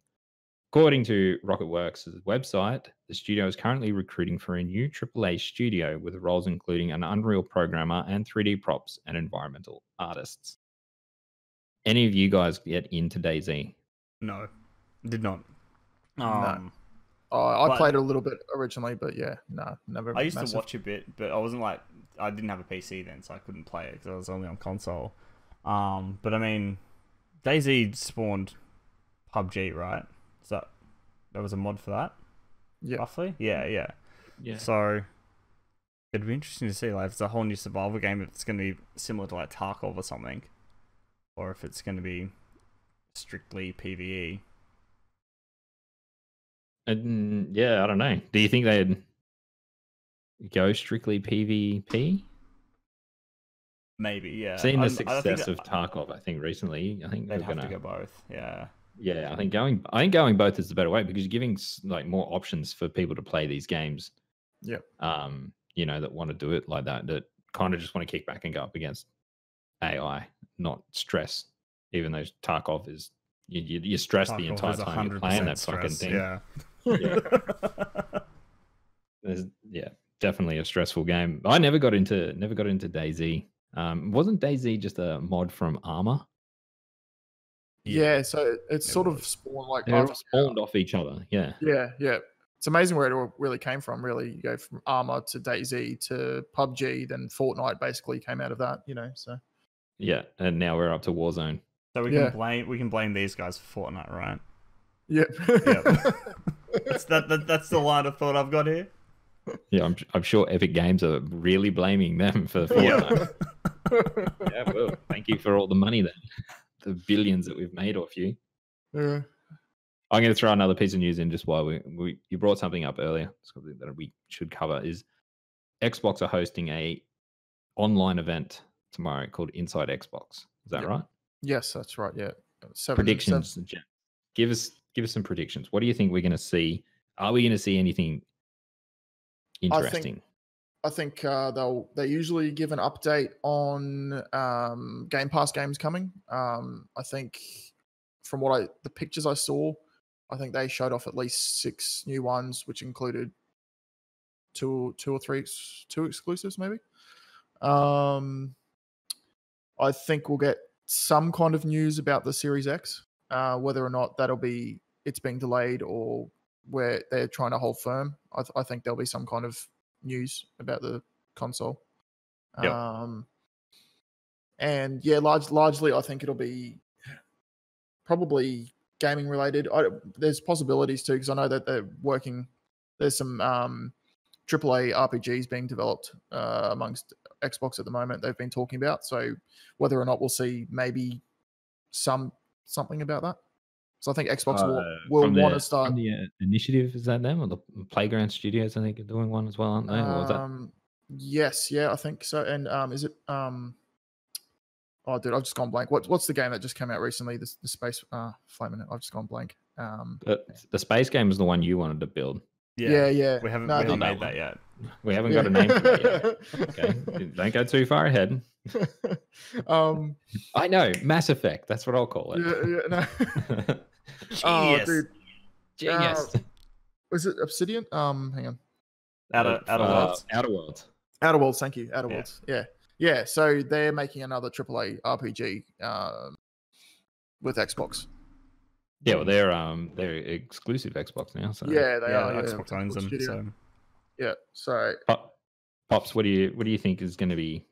According to Rocketworks' website, the studio is currently recruiting for a new AAA studio with roles including an Unreal programmer and 3D props and environmental artists. Any of you guys get into DayZ? No, did not. No. I played it a little bit originally, but never. I used to watch a bit, but I wasn't like, I didn't have a PC then, so I couldn't play it because I was only on console. But I mean, DayZ spawned PUBG, right? So there was a mod for that. Yeah. Roughly. Yeah. So it'd be interesting to see like if it's a whole new survival game, if it's going to be similar to like Tarkov or something, or if it's going to be strictly PvE. Yeah, I don't know. Do you think they'd go strictly PvP? Maybe, yeah. Seen the success of Tarkov, I think recently. I think they'd have to go both. Yeah. Yeah, I think going both is the better way because you're giving like more options for people to play these games. Yep. That want to do it like that kind of just want to kick back and go up against AI, not stress. Even though Tarkov is you stress the entire time you're playing that fucking thing. Yeah. There's definitely a stressful game. I never got into DayZ. Wasn't DayZ just a mod from Armor? Yeah, so it's sort of spawned like they're spawned off each other. Yeah. Yeah. It's amazing where it really came from. Really, you go from Armor to DayZ to PUBG, then Fortnite basically came out of that. So yeah, and now we're up to Warzone. So we can blame these guys for Fortnite, right? Yep. That's the line of thought I've got here. Yeah, I'm sure Epic Games are really blaming them for Fortnite. Yeah, well, thank you for all the money then. The billions that we've made off you. Yeah. I'm going to throw another piece of news in just while you brought something up earlier. Something that we should cover is Xbox are hosting a online event tomorrow called Inside Xbox. Is that right? Yes, that's right. Yeah. Predictions. Give us some predictions. What do you think we're going to see? Are we going to see anything interesting? I think they usually give an update on Game Pass games coming. I think from the pictures I saw, I think they showed off at least 6 new ones, which included two exclusives, maybe. I think we'll get some kind of news about the Series X, whether or not it's being delayed or where they're trying to hold firm. I think there'll be some kind of news about the console. Yep. And yeah, largely I think it'll be probably gaming related. There's possibilities too, because I know that they're working. There's some AAA RPGs being developed amongst Xbox at the moment. They've been talking about. So whether or not we'll see maybe something about that. So I think Xbox will want to start. From the initiative, is that them or the Playground Studios? I think are doing one as well, aren't they? Or is that... Yes, yeah, I think so. And is it? Oh, dude, I've just gone blank. What's the game that just came out recently? The space. 5 minutes. I've just gone blank. The space game is the one you wanted to build. Yeah. We haven't made that yet. We haven't got a name for that yet. Okay, don't go too far ahead. I know, Mass Effect. That's what I'll call it. No. Genius. Oh, dude. Genius. Was it Obsidian? Hang on. Outer Worlds. Outer Worlds. Outer Worlds. Thank you. Outer Worlds. Yeah. So they're making another AAA RPG with Xbox. Yeah, well, they're exclusive Xbox now. So yeah, they are. Xbox owns them. So. Yeah. So Pops, what do you think is going to be?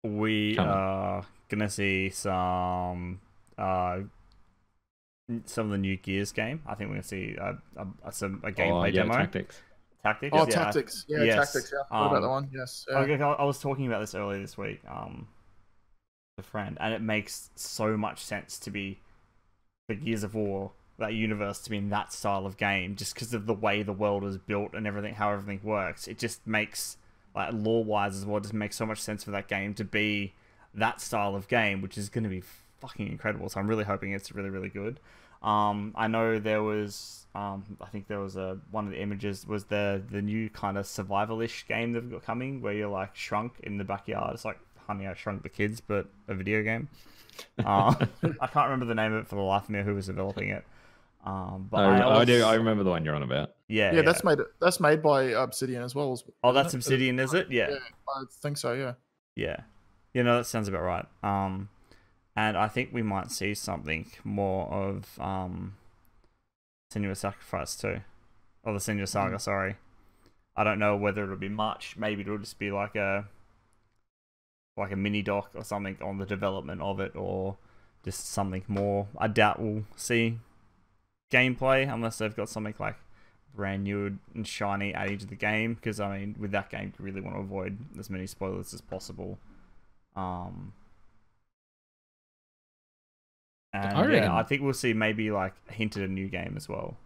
We are gonna see some of the new Gears game. I think we're gonna see a gameplay demo. Tactics. Tactics. Oh, Tactics. Yeah, yes. Tactics. Yeah. What about that one? Yes. I was talking about this earlier this week. With a friend, and it makes so much sense to be the Gears of War, that universe, to be in that style of game, just because of the way the world is built and everything, how everything works. It just makes, like, lore-wise as well, just makes so much sense for that game to be that style of game, which is going to be fucking incredible. So I'm really hoping it's really, really good. I know there was, I think there was one of the images was the new kind of survival-ish game they've got coming, where you're like shrunk in the backyard. It's like Honey, I Shrunk the Kids, but a video game. I can't remember the name of it for the life of me, who was developing it. But I remember the one you're on about. Yeah. That's made by Obsidian as well. Oh, that's Obsidian, is it? Yeah. I think so. Yeah. Yeah. That sounds about right. And I think we might see something more of Senua's Sacrifice too, or the Senua Saga. Sorry, I don't know whether it'll be much. Maybe it'll just be like a mini doc or something on the development of it, or just something more. I doubt we'll see gameplay unless they've got something like brand new and shiny added to the game, because I mean, with that game, you really want to avoid as many spoilers as possible. And I think we'll see maybe like a hint at a new game as well.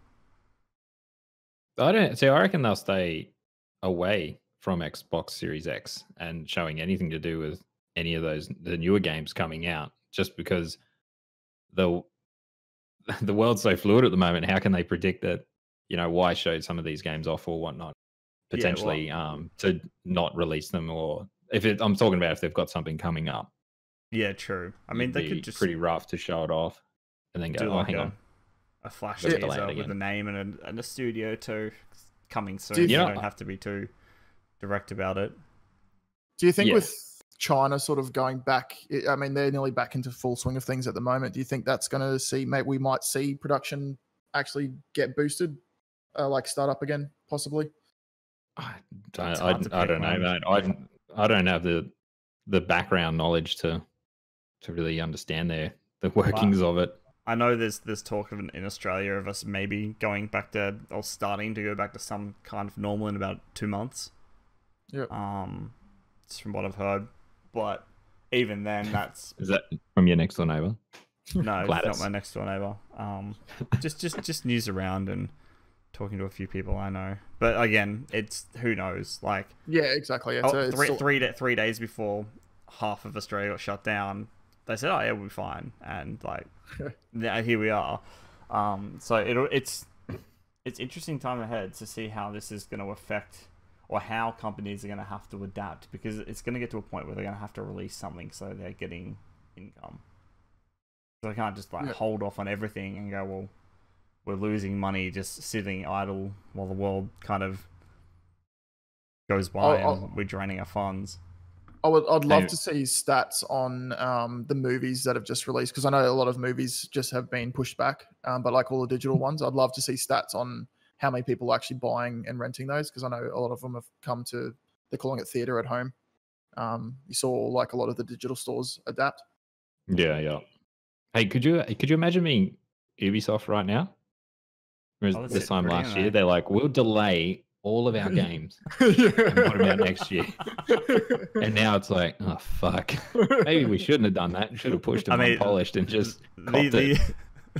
I reckon they'll stay away from Xbox Series X and showing anything to do with any of the newer games coming out, just because the world's so fluid at the moment. How can they predict that? Why show some of these games off or whatnot? Potentially, to not release them, or I'm talking about if they've got something coming up. Yeah, true. I mean, they could just pretty rough to show it off, and then go, hang on, a flash teaser with a name and a studio too coming soon. You don't have to be too direct about it. Do you think with China sort of going back, I mean, they're nearly back into full swing of things at the moment. Do you think that's going to see, maybe we might see production actually get boosted, like start up again, possibly? I don't know, mate. I don't have the background knowledge to really understand the workings of it. I know there's talk of in Australia of us maybe going back to, or starting to go back to some kind of normal in about 2 months. Yeah. It's from what I've heard, but even then, that's is that from your next door neighbor? No, it's not my next door neighbor. Just news around and talking to a few people I know, but again, it's who knows. Like, yeah, exactly. Yeah, 3 days before half of Australia got shut down, they said, "Oh yeah, we'll be fine," and like, here we are. So it's interesting time ahead to see how this is going to affect, or how companies are going to have to adapt, because it's going to get to a point where they're going to have to release something so they're getting income. So they can't just hold off on everything and go, well, we're losing money just sitting idle while the world kind of goes by and we're draining our funds. I'd love to see stats on the movies that have just released, because I know a lot of movies just have been pushed back, but like all the digital ones, I'd love to see stats on how many people are actually buying and renting those, because I know a lot of them have come to, they're calling it theater at home. You saw like a lot of the digital stores adapt. Yeah. Hey, could you imagine being Ubisoft right now? This time last year, they're like, we'll delay all of our games and put them out next year. And now it's like, oh fuck, maybe we shouldn't have done that. We should have pushed them unpolished and just these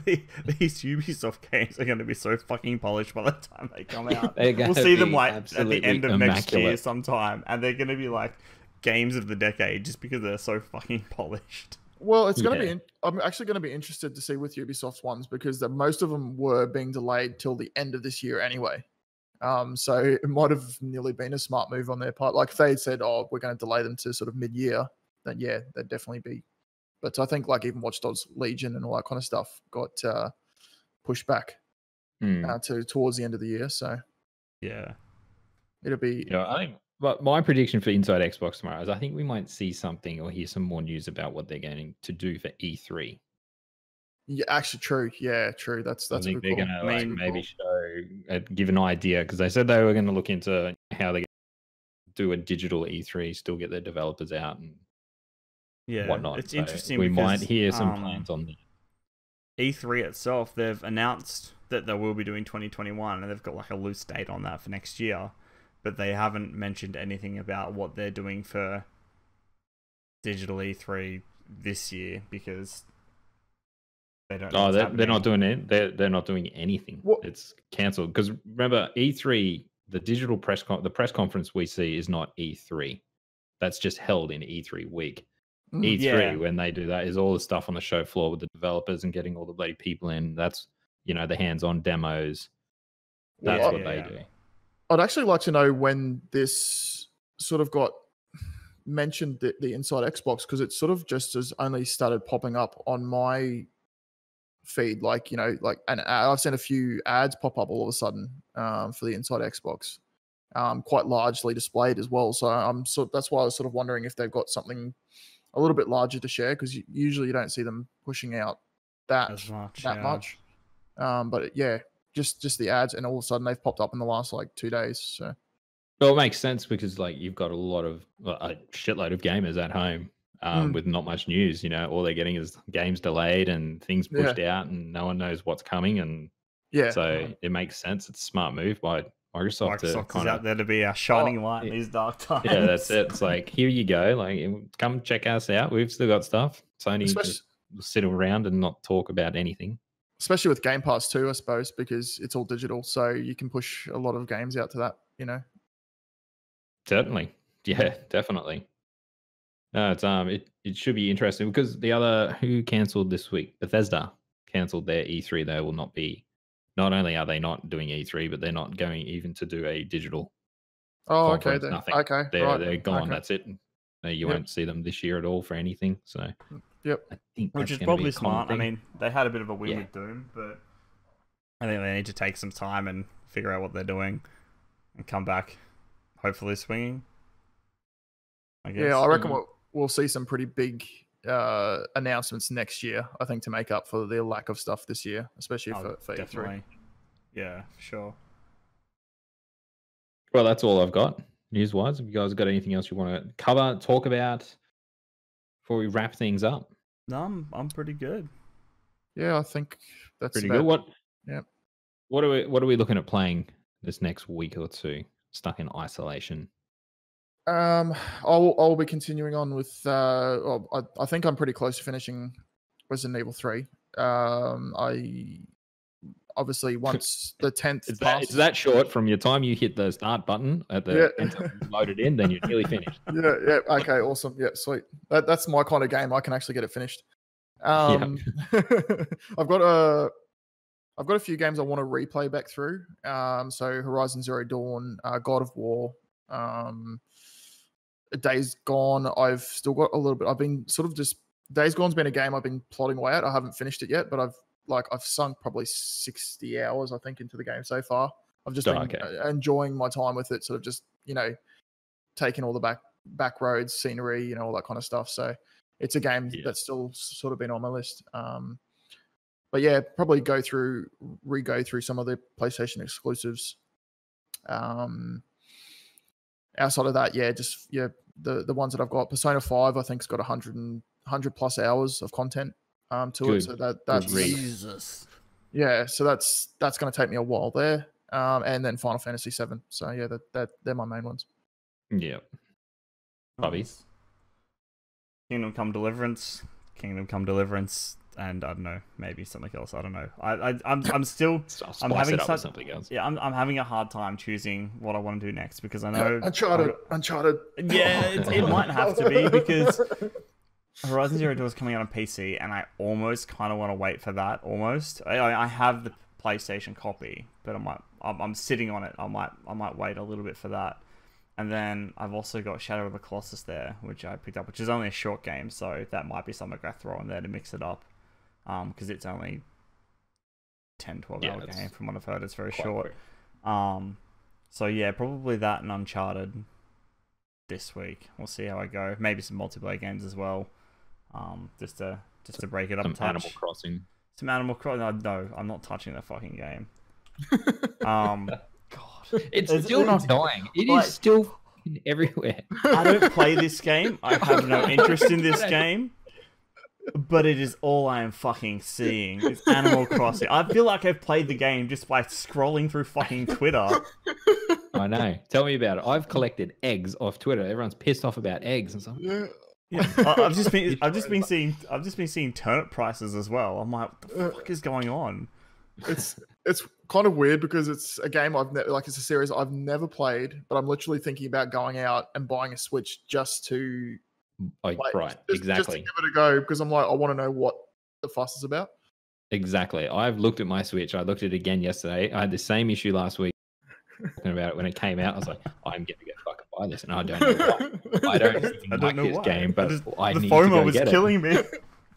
Ubisoft games are going to be so fucking polished by the time they come out. We'll see them like at the end of next year sometime, and they're going to be like games of the decade just because they're so fucking polished. Well, it's going to be. I'm actually going to be interested to see with Ubisoft's ones, because most of them were being delayed till the end of this year anyway. So it might have nearly been a smart move on their part. Like if they had said, "Oh, we're going to delay them to sort of mid-year," then yeah, they'd definitely be. But I think like even Watch Dogs Legion and all that kind of stuff got pushed back to towards the end of the year. So yeah, it'll be. Yeah, I think. But my prediction for Inside Xbox tomorrow is I think we might see something or hear some more news about what they're going to do for E3. Yeah, actually, true. Yeah, true. That's. I think they're going to maybe show, give an idea, because they said they were going to look into how they do a digital E3, still get their developers out and whatnot. It's interesting. We might hear some plans on that. E3 itself, they've announced that they will be doing 2021, and they've got like a loose date on that for next year. But they haven't mentioned anything about what they're doing for digital E3 this year, because they don't. Oh, they're not doing it. They're not doing anything. What? It's cancelled. Because remember, E3, the digital press conference we see is not E3. That's just held in E3 week. E3, when they do that, is all the stuff on the show floor with the developers and getting all the bloody people in. That's the hands-on demos. That's what they do. I'd actually like to know when this sort of got mentioned, the Inside Xbox, because it sort of just has only started popping up on my feed. Like, and I've seen a few ads pop up all of a sudden for the Inside Xbox, quite largely displayed as well. So that's why I was sort of wondering if they've got something a little bit larger to share, because usually you don't see them pushing out that much. But yeah. Just the ads, and all of a sudden they've popped up in the last like 2 days. So, well, it makes sense because like you've got a shitload of gamers at home with not much news. All they're getting is games delayed and things pushed out, and no one knows what's coming. And so it makes sense. It's a smart move by Microsoft to kind of out there to be a shining light in these dark times. Yeah, that's it. It's like, here you go. Like, come check us out. We've still got stuff. Sony just sit around and not talk about anything. Especially with Game Pass too, I suppose, because it's all digital, so you can push a lot of games out to that. Certainly, yeah, definitely. No, it's it should be interesting, because who cancelled this week? Bethesda. cancelled their E3. They will not be. Not only are they not doing E3, but they're not going even to do a digital conference. Okay. Nothing. Okay. They're gone. Okay. That's it. You won't see them this year at all for anything. So yep. I think which is probably smart. I mean, they had a bit of a win with Doom, but I think they need to take some time and figure out what they're doing and come back, hopefully swinging. I guess. Yeah, I reckon we'll see some pretty big announcements next year, I think, to make up for the lack of stuff this year, especially for definitely. E3. Yeah, for sure. Well, that's all I've got news-wise. Have you guys got anything else you want to cover, talk about before we wrap things up? No, I'm pretty good. Yeah, I think that's pretty good. What are we looking at playing this next week or two? Stuck in isolation. I'll be continuing on with. I think I'm pretty close to finishing Resident Evil 3. I obviously once the 10th is that short from your time you hit the start button at the enter loaded in, then you're nearly finished. Yeah. Okay. Awesome. Yeah. Sweet. That's my kind of game. I can actually get it finished. I've got a few games I want to replay back through. So Horizon Zero Dawn, God of War, Days Gone. I've still got a little bit. I've been sort of just Days Gone's been a game I've been plodding away at. I haven't finished it yet, but I've sunk probably 60 hours, I think, into the game so far. I've just been enjoying my time with it, sort of just, taking all the back roads, scenery, all that kind of stuff. So it's a game that's still sort of been on my list. But yeah, probably go through some of the PlayStation exclusives. Outside of that, the ones that I've got, Persona 5, I think, has got 100 plus hours of content to it. So that's Jesus. Yeah, so that's going to take me a while there. And then Final Fantasy 7. So yeah, they're my main ones. Yeah. Puppies. Kingdom Come Deliverance, and I don't know, maybe something else. I don't know. I'm still I'm having something else. Yeah, I'm having a hard time choosing what I want to do next because I know Uncharted. Yeah, it might have to be because Horizon Zero Dawn is coming out on PC, and I almost kind of want to wait for that. Almost, I have the PlayStation copy, but I'm sitting on it. I might wait a little bit for that. And then I've also got Shadow of the Colossus there, which I picked up, which is only a short game, so that might be something I throw in there to mix it up. Because it's only 10, 12 hour game from what I've heard. It's very short. So yeah, probably that and Uncharted this week. We'll see how I go. Maybe some multiplayer games as well. Just to break it up. Some Animal Crossing. Some Animal Crossing. No, I'm not touching that fucking game. God, it's still not dying. It is still everywhere. I don't play this game. I have no interest in this game. But it is all I am fucking seeing. It's Animal Crossing. I feel like I've played the game just by scrolling through fucking Twitter. I know. Tell me about it. I've collected eggs off Twitter. Everyone's pissed off about eggs and stuff. Yeah. I've just been seeing turnip prices as well. I'm like, what the fuck is going on? It's kind of weird because it's a game it's a series I've never played, but I'm literally thinking about going out and buying a Switch just to exactly. Just to give it a go because I'm like, I want to know what the fuss is about. Exactly. I've looked at my Switch. I looked at it again yesterday. I had the same issue last week talking about it when it came out. I was like, I'm going to go fucking buy this, and I don't know why. I don't even like this game, but I need to go get it. The FOMO was killing me.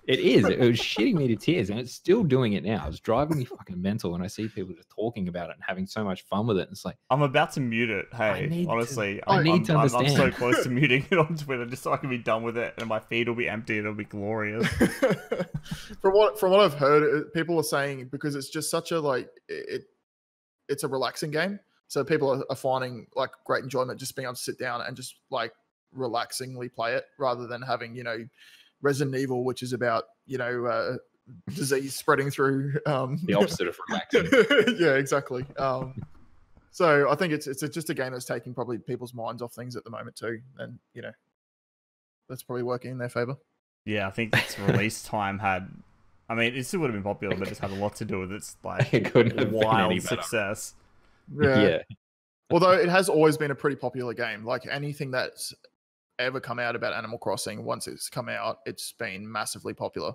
It is. It was shitting me to tears, and it's still doing it now. It's driving me fucking mental when I see people just talking about it and having so much fun with it. It's like I'm about to mute it. Hey, honestly, I need to understand. I'm so close to muting it on Twitter just so I can be done with it, and my feed will be empty. It'll be glorious. From what I've heard, people are saying because it's just such a it's a relaxing game. So people are finding like great enjoyment just being able to sit down and just like relaxingly play it rather than having Resident Evil, which is about disease spreading through the opposite of relaxing. Yeah, exactly. So I think it's just a game that's taking probably people's minds off things at the moment too, and that's probably working in their favor. Yeah, I think its release time it still would have been popular, but it's had a lot to do with its wild success. Yeah. Although it has always been a pretty popular game, like anything that's ever come out about Animal Crossing, once it's come out, it's been massively popular.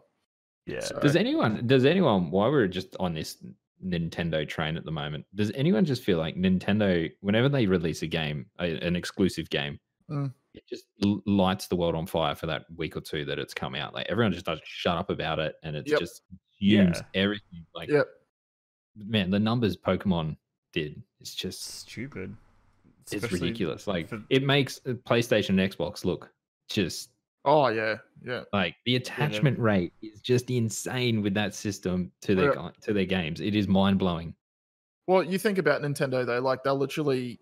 Yeah. So, Does anyone, while we're just on this Nintendo train at the moment, does anyone just feel like Nintendo, whenever they release a game, an exclusive game, it just lights the world on fire for that week or two that it's come out? Like everyone just doesn't shut up about it, and it's just consumes everything. Like, man, the numbers Pokemon did, it's just stupid. It's ridiculous. Like it makes PlayStation and Xbox look just. Oh yeah. Like the attachment rate is just insane with that system to their games. It is mind blowing. Well, you think about Nintendo though, like they'll literally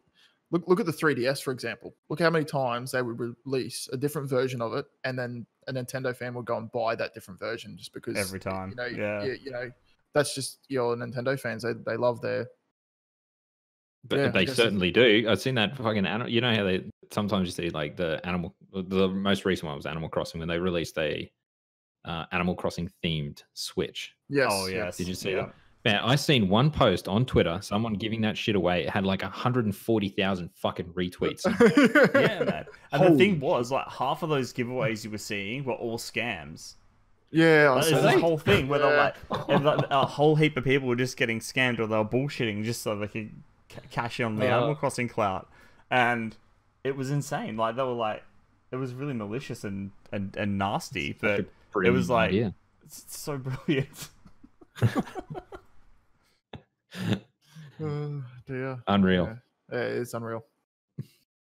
look at the 3DS for example. Look how many times they would release a different version of it, and then a Nintendo fan would go and buy that different version just because every time. That's just your Nintendo fans. They love their. But they certainly do. I've seen that fucking you know how they sometimes you see like the most recent one was Animal Crossing when they released a Animal Crossing themed Switch. Yes. Oh yes. Did you see that? Man, I seen one post on Twitter, someone giving that shit away. It had like 140,000 fucking retweets. Yeah, man. And the thing was, like half of those giveaways you were seeing were all scams. Yeah, there's this whole thing where they're like, a whole heap of people were just getting scammed or they were bullshitting just so they could cash in on the Animal Crossing clout, and it was insane. Like they were like, it was really malicious and nasty, but it was like it's so brilliant. Dear. Unreal. Yeah, it's unreal.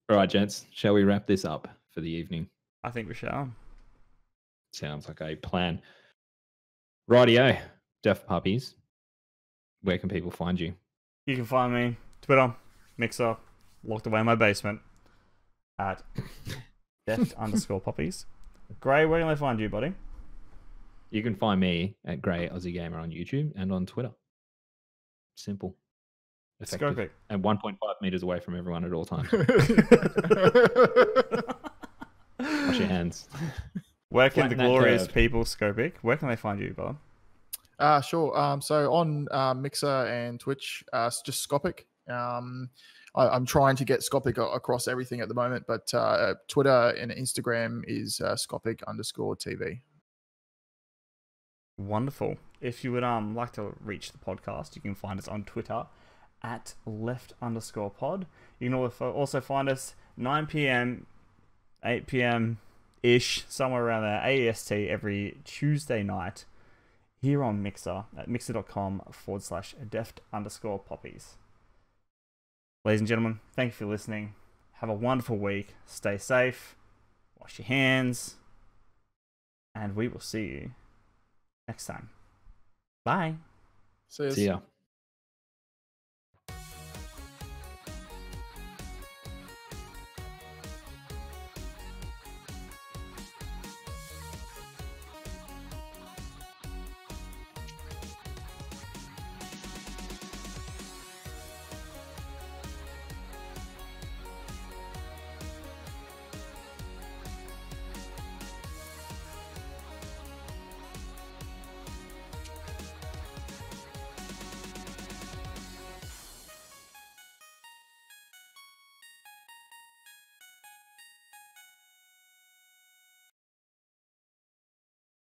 All right, gents, shall we wrap this up for the evening? I think we shall. Sounds like a plan. Rightio, Deaf Puppies. Where can people find you? You can find me Twitter, Mixer, locked away in my basement at Deft_Puppies. Grey, where can they find you, buddy? You can find me at Grey Aussie Gamer on YouTube and on Twitter. Simple. Effective. Scopic. And 1.5 meters away from everyone at all times. Wash your hands. Where can the glorious people, Scopic, where can they find you, Bob? Sure. So on Mixer and Twitch, just Scopic. I'm trying to get Scopic across everything at the moment, but Twitter and Instagram is Scopic_TV. Wonderful. If you would like to reach the podcast, you can find us on Twitter at left_pod. You can also find us 9 p.m., 8 p.m. ish, somewhere around there, AEST every Tuesday night here on Mixer at mixer.com/deft_poppies. Ladies and gentlemen, thank you for listening. Have a wonderful week. Stay safe. Wash your hands. And we will see you next time. Bye. See ya.